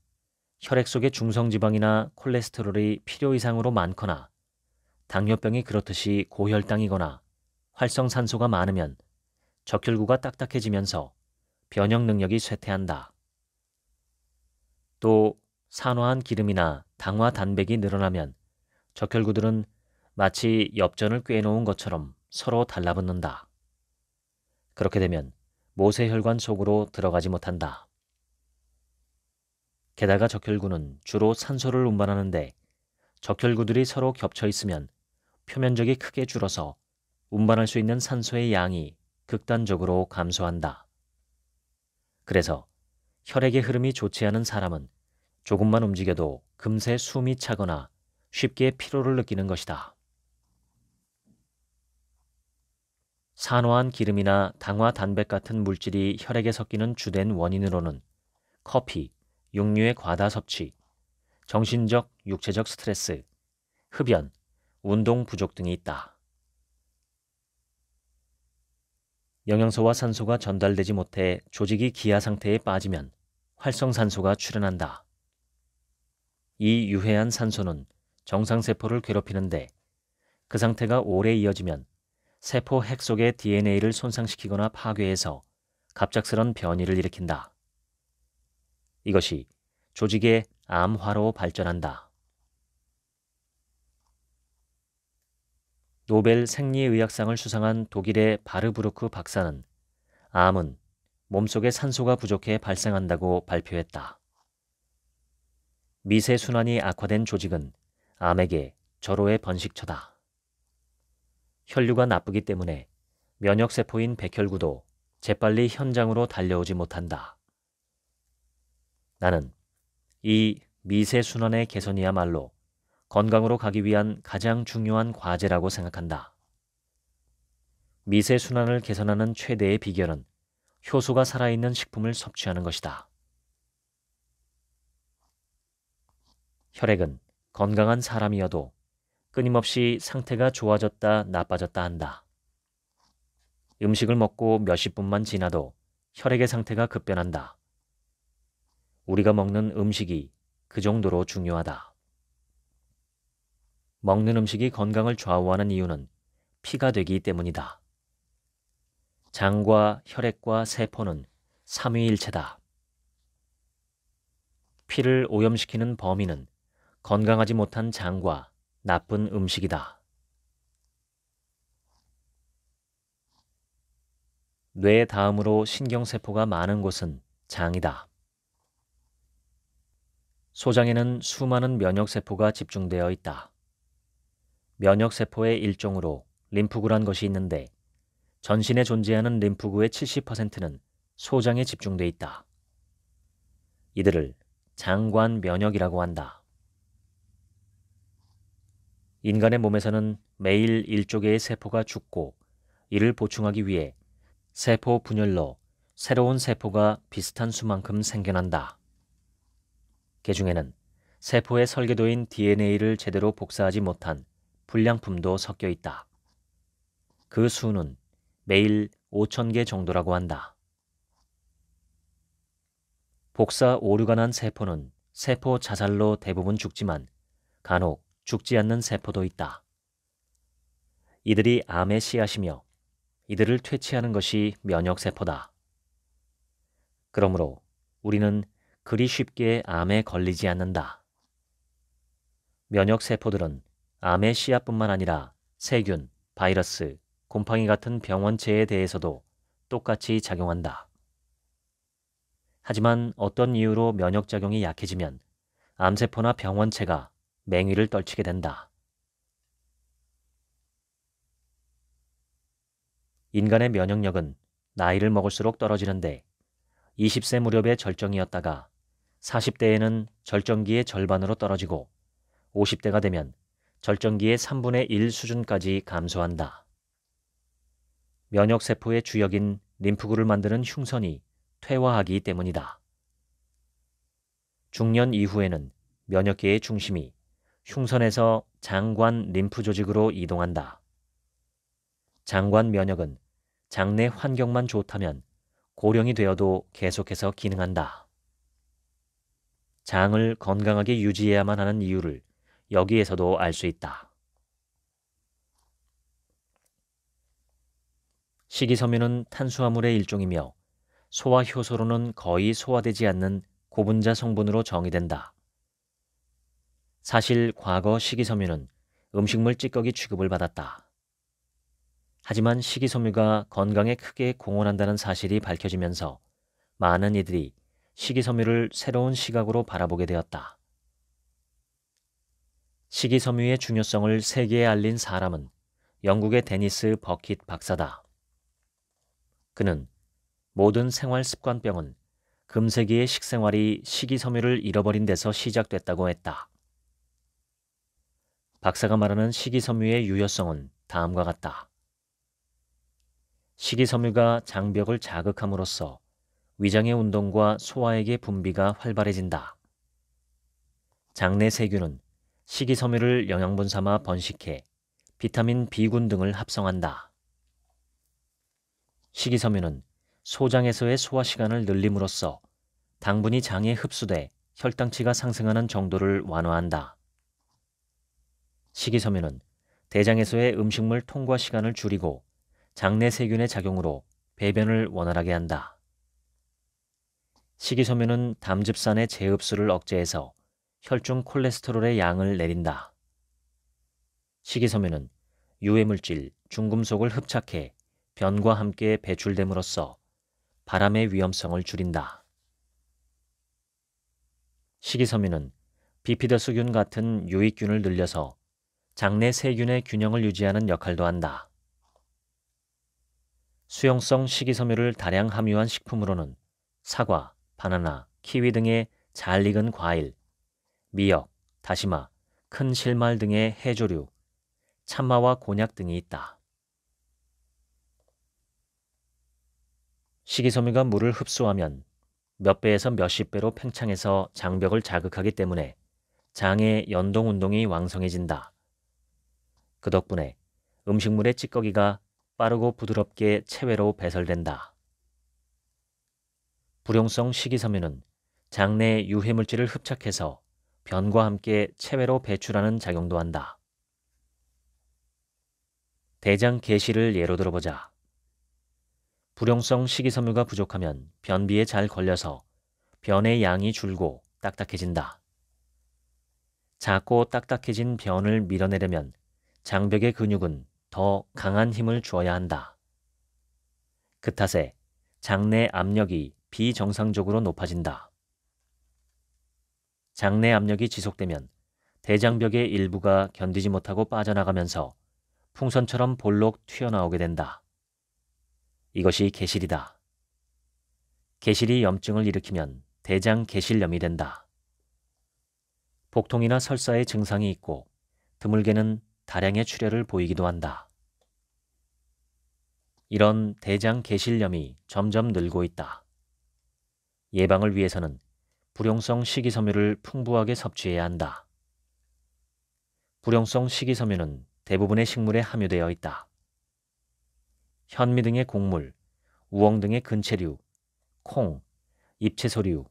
혈액 속의 중성지방이나 콜레스테롤이 필요 이상으로 많거나 당뇨병이 그렇듯이 고혈당이거나 활성산소가 많으면 적혈구가 딱딱해지면서 변형 능력이 쇠퇴한다. 또 산화한 기름이나 당화 단백이 늘어나면 적혈구들은 마치 엽전을 꿰놓은 것처럼 서로 달라붙는다. 그렇게 되면 모세혈관 속으로 들어가지 못한다. 게다가 적혈구는 주로 산소를 운반하는데 적혈구들이 서로 겹쳐 있으면 표면적이 크게 줄어서 운반할 수 있는 산소의 양이 극단적으로 감소한다. 그래서 혈액의 흐름이 좋지 않은 사람은 조금만 움직여도 금세 숨이 차거나 쉽게 피로를 느끼는 것이다. 산화한 기름이나 당화 단백 같은 물질이 혈액에 섞이는 주된 원인으로는 커피, 육류의 과다 섭취, 정신적, 육체적 스트레스, 흡연, 운동 부족 등이 있다. 영양소와 산소가 전달되지 못해 조직이 기아 상태에 빠지면 활성산소가 출현한다. 이 유해한 산소는 정상세포를 괴롭히는데 그 상태가 오래 이어지면 세포 핵 속의 DNA를 손상시키거나 파괴해서 갑작스런 변이를 일으킨다. 이것이 조직의 암화로 발전한다. 노벨 생리의학상을 수상한 독일의 바르부르크 박사는 암은 몸속에 산소가 부족해 발생한다고 발표했다. 미세순환이 악화된 조직은 암에게 절호의 번식처다. 혈류가 나쁘기 때문에 면역세포인 백혈구도 재빨리 현장으로 달려오지 못한다. 나는 이 미세순환의 개선이야말로 건강으로 가기 위한 가장 중요한 과제라고 생각한다. 미세순환을 개선하는 최대의 비결은 효소가 살아있는 식품을 섭취하는 것이다. 혈액은 건강한 사람이어도 끊임없이 상태가 좋아졌다 나빠졌다 한다. 음식을 먹고 몇십 분만 지나도 혈액의 상태가 급변한다. 우리가 먹는 음식이 그 정도로 중요하다. 먹는 음식이 건강을 좌우하는 이유는 피가 되기 때문이다. 장과 혈액과 세포는 삼위일체다. 피를 오염시키는 범인은 건강하지 못한 장과 나쁜 음식이다. 뇌 다음으로 신경세포가 많은 곳은 장이다. 소장에는 수많은 면역세포가 집중되어 있다. 면역세포의 일종으로 림프구란 것이 있는데 전신에 존재하는 림프구의 70%는 소장에 집중돼 있다. 이들을 장관 면역이라고 한다. 인간의 몸에서는 매일 1조 개의 세포가 죽고 이를 보충하기 위해 세포 분열로 새로운 세포가 비슷한 수만큼 생겨난다. 그 중에는 세포의 설계도인 DNA를 제대로 복사하지 못한 불량품도 섞여 있다. 그 수는 매일 5,000개 정도라고 한다. 복사 오류가 난 세포는 세포 자살로 대부분 죽지만 간혹 죽지 않는 세포도 있다. 이들이 암의 씨앗이며 이들을 퇴치하는 것이 면역세포다. 그러므로 우리는 그리 쉽게 암에 걸리지 않는다. 면역세포들은 암의 씨앗뿐만 아니라 세균, 바이러스, 곰팡이 같은 병원체에 대해서도 똑같이 작용한다. 하지만 어떤 이유로 면역작용이 약해지면 암세포나 병원체가 맹위를 떨치게 된다. 인간의 면역력은 나이를 먹을수록 떨어지는데 20세 무렵에 절정이었다가 40대에는 절정기의 절반으로 떨어지고 50대가 되면 절정기의 3분의 1 수준까지 감소한다. 면역세포의 주역인 림프구를 만드는 흉선이 퇴화하기 때문이다. 중년 이후에는 면역계의 중심이 흉선에서 장관 림프 조직으로 이동한다. 장관 면역은 장내 환경만 좋다면 고령이 되어도 계속해서 기능한다. 장을 건강하게 유지해야만 하는 이유를 여기에서도 알 수 있다. 식이섬유는 탄수화물의 일종이며 소화효소로는 거의 소화되지 않는 고분자 성분으로 정의된다. 사실 과거 식이섬유는 음식물 찌꺼기 취급을 받았다. 하지만 식이섬유가 건강에 크게 공헌한다는 사실이 밝혀지면서 많은 이들이 식이섬유를 새로운 시각으로 바라보게 되었다. 식이섬유의 중요성을 세계에 알린 사람은 영국의 데니스 버킷 박사다. 그는 모든 생활 습관병은 금세기의 식생활이 식이섬유를 잃어버린 데서 시작됐다고 했다. 박사가 말하는 식이섬유의 유효성은 다음과 같다. 식이섬유가 장벽을 자극함으로써 위장의 운동과 소화액의 분비가 활발해진다. 장내 세균은 식이섬유를 영양분 삼아 번식해 비타민 B군 등을 합성한다. 식이섬유는 소장에서의 소화 시간을 늘림으로써 당분이 장에 흡수돼 혈당치가 상승하는 정도를 완화한다. 식이섬유는 대장에서의 음식물 통과 시간을 줄이고 장내 세균의 작용으로 배변을 원활하게 한다. 식이섬유는 담즙산의 재흡수를 억제해서 혈중 콜레스테롤의 양을 내린다. 식이섬유는 유해물질, 중금속을 흡착해 변과 함께 배출됨으로써 발암의 위험성을 줄인다. 식이섬유는 비피더스균 같은 유익균을 늘려서 장내 세균의 균형을 유지하는 역할도 한다. 수용성 식이섬유를 다량 함유한 식품으로는 사과, 바나나, 키위 등의 잘 익은 과일, 미역, 다시마, 큰 실말 등의 해조류, 참마와 곤약 등이 있다. 식이섬유가 물을 흡수하면 몇 배에서 몇십 배로 팽창해서 장벽을 자극하기 때문에 장의 연동운동이 왕성해진다. 그 덕분에 음식물의 찌꺼기가 빠르고 부드럽게 체외로 배설된다. 불용성 식이섬유는 장내 유해물질을 흡착해서 변과 함께 체외로 배출하는 작용도 한다. 대장 개시를 예로 들어보자. 불용성 식이섬유가 부족하면 변비에 잘 걸려서 변의 양이 줄고 딱딱해진다. 작고 딱딱해진 변을 밀어내려면 장벽의 근육은 더 강한 힘을 주어야 한다. 그 탓에 장내 압력이 비정상적으로 높아진다. 장내 압력이 지속되면 대장벽의 일부가 견디지 못하고 빠져나가면서 풍선처럼 볼록 튀어나오게 된다. 이것이 개실이다. 개실이 염증을 일으키면 대장 개실염이 된다. 복통이나 설사의 증상이 있고 드물게는 다량의 출혈을 보이기도 한다. 이런 대장 개실염이 점점 늘고 있다. 예방을 위해서는 불용성 식이섬유를 풍부하게 섭취해야 한다. 불용성 식이섬유는 대부분의 식물에 함유되어 있다. 현미 등의 곡물, 우엉 등의 근체류, 콩, 잎채소류,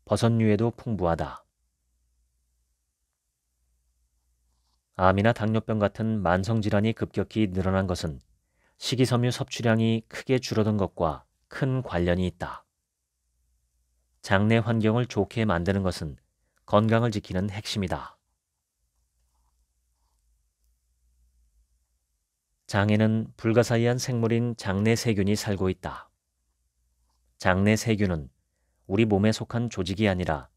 버섯류에도 풍부하다. 암이나 당뇨병 같은 만성질환이 급격히 늘어난 것은 식이섬유 섭취량이 크게 줄어든 것과 큰 관련이 있다. 장내 환경을 좋게 만드는 것은 건강을 지키는 핵심이다. 장에는 불가사의한 생물인 장내 세균이 살고 있다. 장내 세균은 우리 몸에 속한 조직이 아니라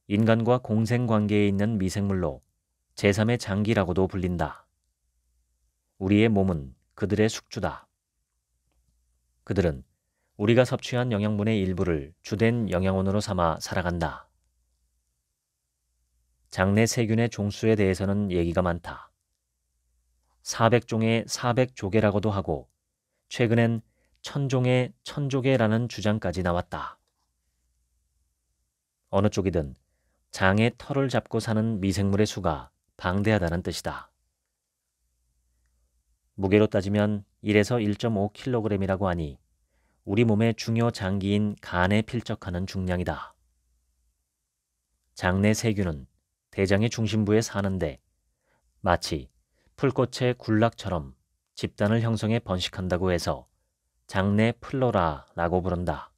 인간과 공생관계에 있는 미생물로 제3의 장기라고도 불린다. 우리의 몸은 그들의 숙주다. 그들은 우리가 섭취한 영양분의 일부를 주된 영양원으로 삼아 살아간다. 장내 세균의 종수에 대해서는 얘기가 많다. 400종의 400조개라고도 하고 최근엔 1000종의 1000조개라는 주장까지 나왔다. 어느 쪽이든 장의 털을 잡고 사는 미생물의 수가 방대하다는 뜻이다. 무게로 따지면 1에서 1.5kg이라고 하니 우리 몸의 중요 장기인 간에 필적하는 중량이다. 장내 세균은 대장의 중심부에 사는데 마치 풀꽃의 군락처럼 집단을 형성해 번식한다고 해서 장내 플로라라고 부른다.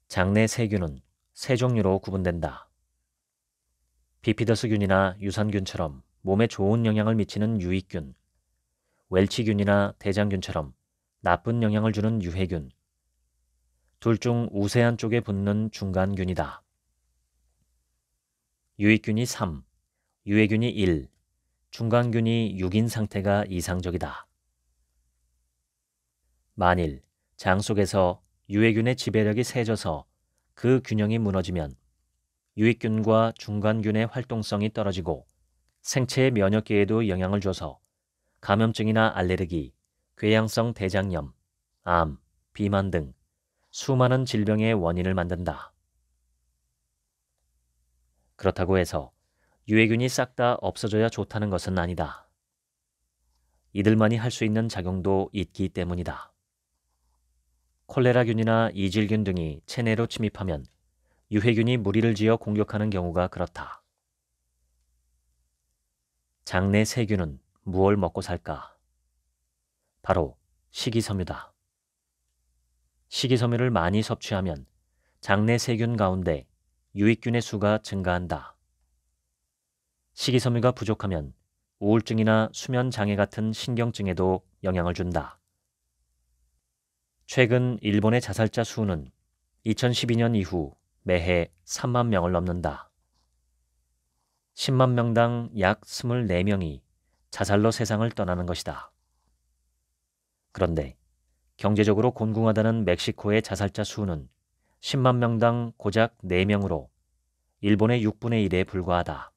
장내 세균은 세 종류로 구분된다. 비피더스균이나 유산균처럼 몸에 좋은 영향을 미치는 유익균, 웰치균이나 대장균처럼 나쁜 영향을 주는 유해균, 둘 중 우세한 쪽에 붙는 중간균이다. 유익균이 3, 유해균이 1, 중간균이 6인 상태가 이상적이다. 만일 장 속에서 유해균의 지배력이 세져서 그 균형이 무너지면 유익균과 중간균의 활동성이 떨어지고 생체의 면역계에도 영향을 줘서 감염증이나 알레르기, 궤양성 대장염, 암, 비만 등 수많은 질병의 원인을 만든다. 그렇다고 해서 유해균이 싹 다 없어져야 좋다는 것은 아니다. 이들만이 할 수 있는 작용도 있기 때문이다. 콜레라균이나 이질균 등이 체내로 침입하면 유해균이 무리를 지어 공격하는 경우가 그렇다. 장내 세균은 무엇을 먹고 살까? 바로 식이섬유다. 식이섬유를 많이 섭취하면 장내 세균 가운데 유익균의 수가 증가한다. 식이섬유가 부족하면 우울증이나 수면 장애 같은 신경증에도 영향을 준다. 최근 일본의 자살자 수는 2012년 이후 매해 3만 명을 넘는다. 10만 명당 약 24명이 자살로 세상을 떠나는 것이다. 그런데 경제적으로 곤궁하다는 멕시코의 자살자 수는 10만 명당 고작 4명으로 일본의 6분의 1에 불과하다.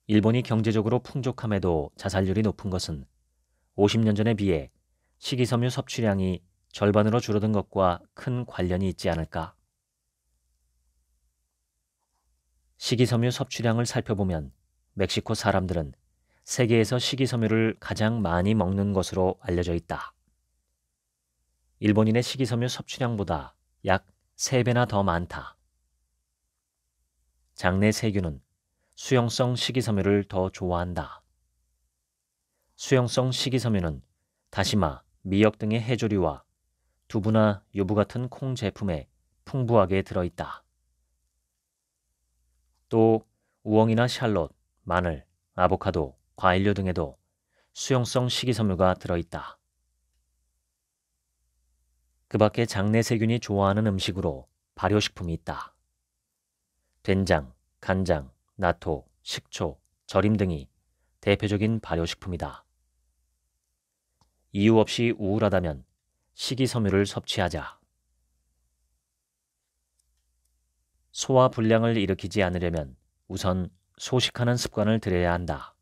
일본이 경제적으로 풍족함에도 자살률이 높은 것은 50년 전에 비해 식이섬유 섭취량이 절반으로 줄어든 것과 큰 관련이 있지 않을까? 식이섬유 섭취량을 살펴보면 멕시코 사람들은 세계에서 식이섬유를 가장 많이 먹는 것으로 알려져 있다. 일본인의 식이섬유 섭취량보다 약 3배나 더 많다. 장내 세균은 수용성 식이섬유를 더 좋아한다. 수용성 식이섬유는 다시마, 미역 등의 해조류와 두부나 유부 같은 콩 제품에 풍부하게 들어있다. 또 우엉이나 샬롯, 마늘, 아보카도, 과일류 등에도 수용성 식이섬유가 들어있다. 그 밖에 장내 세균이 좋아하는 음식으로 발효식품이 있다. 된장, 간장, 나토, 식초, 절임 등이 대표적인 발효식품이다. 이유 없이 우울하다면 식이섬유를 섭취하자. 소화 불량을 일으키지 않으려면 우선 소식하는 습관을 들여야 한다.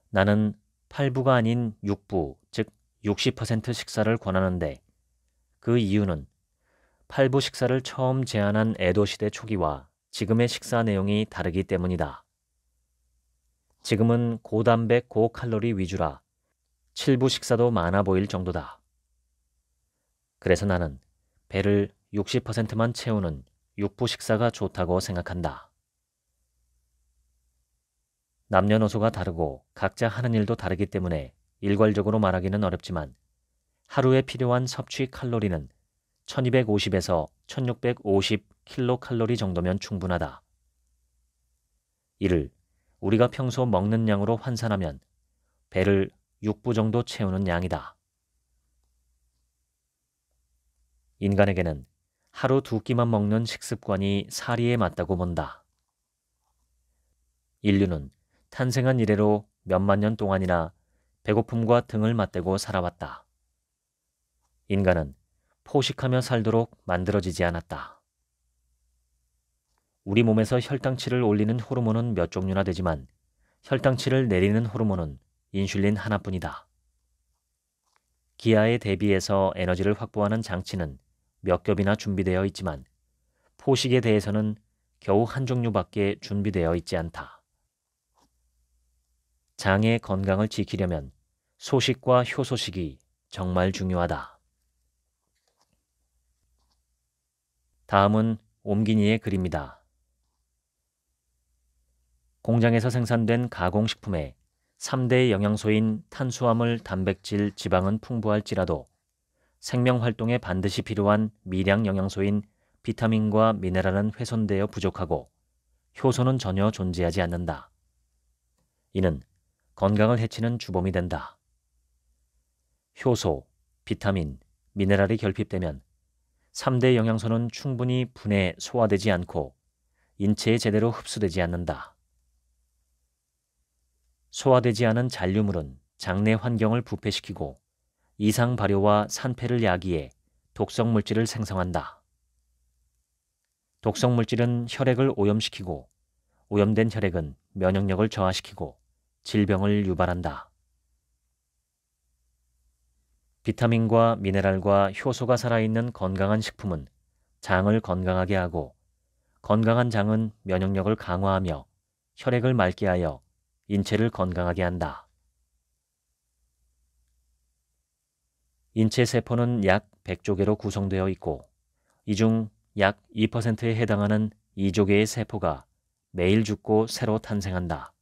나는 8부가 아닌 6부, 즉 60% 식사를 권하는데 그 이유는 8부 식사를 처음 제안한 에도 시대 초기와 지금의 식사 내용이 다르기 때문이다. 지금은 고단백 고칼로리 위주라 7부 식사도 많아 보일 정도다. 그래서 나는 배를 60%만 채우는 6부 식사가 좋다고 생각한다. 남녀노소가 다르고 각자 하는 일도 다르기 때문에 일괄적으로 말하기는 어렵지만 하루에 필요한 섭취 칼로리는 1250에서 1650 킬로칼로리 정도면 충분하다. 이를 우리가 평소 먹는 양으로 환산하면 배를 6부 정도 채우는 양이다. 인간에게는 하루 2끼만 먹는 식습관이 사리에 맞다고 본다. 인류는 탄생한 이래로 몇만 년 동안이나 배고픔과 등을 맞대고 살아왔다. 인간은 포식하며 살도록 만들어지지 않았다. 우리 몸에서 혈당치를 올리는 호르몬은 몇 종류나 되지만 혈당치를 내리는 호르몬은 인슐린 하나뿐이다. 기아에 대비해서 에너지를 확보하는 장치는 몇 겹이나 준비되어 있지만 포식에 대해서는 겨우 한 종류밖에 준비되어 있지 않다. 장의 건강을 지키려면 소식과 효소식이 정말 중요하다. 다음은 옴기니의 글입니다. 공장에서 생산된 가공식품에 3대 영양소인 탄수화물, 단백질, 지방은 풍부할지라도 생명활동에 반드시 필요한 미량 영양소인 비타민과 미네랄은 훼손되어 부족하고 효소는 전혀 존재하지 않는다. 이는 건강을 해치는 주범이 된다. 효소, 비타민, 미네랄이 결핍되면 3대 영양소는 충분히 분해, 소화되지 않고 인체에 제대로 흡수되지 않는다. 소화되지 않은 잔류물은 장내 환경을 부패시키고 이상 발효와 산패를 야기해 독성 물질을 생성한다. 독성 물질은 혈액을 오염시키고 오염된 혈액은 면역력을 저하시키고 질병을 유발한다. 비타민과 미네랄과 효소가 살아있는 건강한 식품은 장을 건강하게 하고 건강한 장은 면역력을 강화하며 혈액을 맑게 하여 인체를 건강하게 한다. 인체 세포는 약 100조 개로 구성되어 있고 이 중 약 2%에 해당하는 2조 개의 세포가 매일 죽고 새로 탄생한다.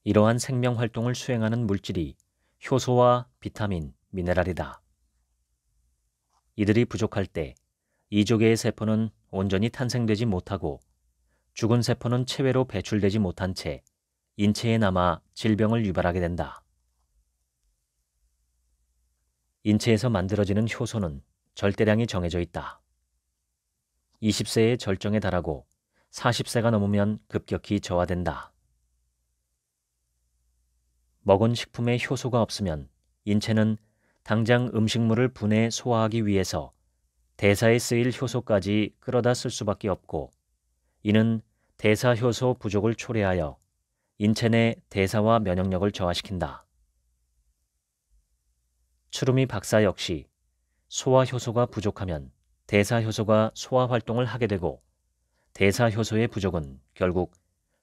이러한 생명 활동을 수행하는 물질이 효소와 비타민, 미네랄이다. 이들이 부족할 때 2조 개의 세포는 온전히 탄생되지 못하고 죽은 세포는 체외로 배출되지 못한 채 인체에 남아 질병을 유발하게 된다. 인체에서 만들어지는 효소는 절대량이 정해져 있다. 20세의 절정에 달하고 40세가 넘으면 급격히 저하된다. 먹은 식품에 효소가 없으면 인체는 당장 음식물을 분해 소화하기 위해서 대사에 쓰일 효소까지 끌어다 쓸 수밖에 없고 이는 대사효소 부족을 초래하여 인체 내 대사와 면역력을 저하시킨다. 추루미 박사 역시 소화효소가 부족하면 대사효소가 소화활동을 하게 되고 대사효소의 부족은 결국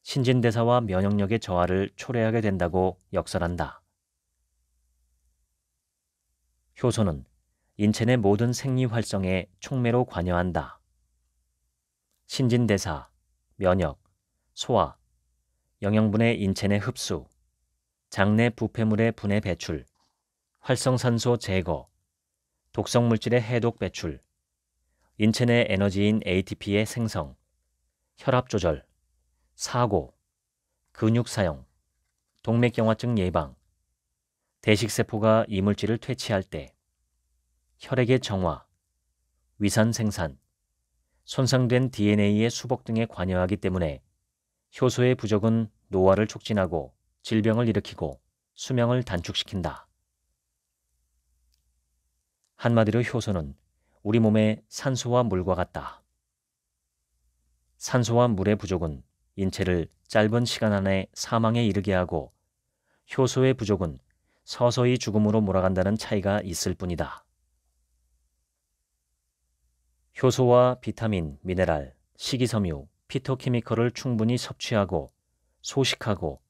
신진대사와 면역력의 저하를 초래하게 된다고 역설한다. 효소는 인체 내 모든 생리활성에 촉매로 관여한다. 신진대사, 면역, 소화, 영양분의 인체 내 흡수, 장내 부패물의 분해 배출, 활성산소 제거, 독성물질의 해독 배출, 인체 내 에너지인 ATP의 생성, 혈압 조절, 사고, 근육 사용, 동맥경화증 예방, 대식세포가 이물질을 퇴치할 때, 혈액의 정화, 위산 생산, 손상된 DNA의 수복 등에 관여하기 때문에 효소의 부족은 노화를 촉진하고 질병을 일으키고 수명을 단축시킨다. 한마디로 효소는 우리 몸의 산소와 물과 같다. 산소와 물의 부족은 인체를 짧은 시간 안에 사망에 이르게 하고 효소의 부족은 서서히 죽음으로 몰아간다는 차이가 있을 뿐이다. 효소와 비타민, 미네랄, 식이섬유, 피토케미컬을 충분히 섭취하고 소식하고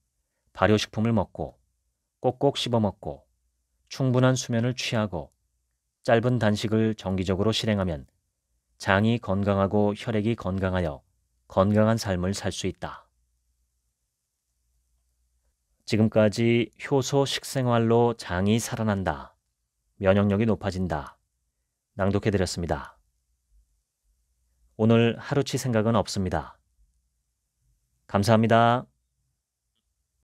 발효식품을 먹고 꼭꼭 씹어 먹고 충분한 수면을 취하고 짧은 단식을 정기적으로 실행하면 장이 건강하고 혈액이 건강하여 건강한 삶을 살 수 있다. 지금까지 효소 식생활로 장이 살아난다. 면역력이 높아진다. 낭독해드렸습니다. 오늘 하루치 생각은 없습니다. 감사합니다.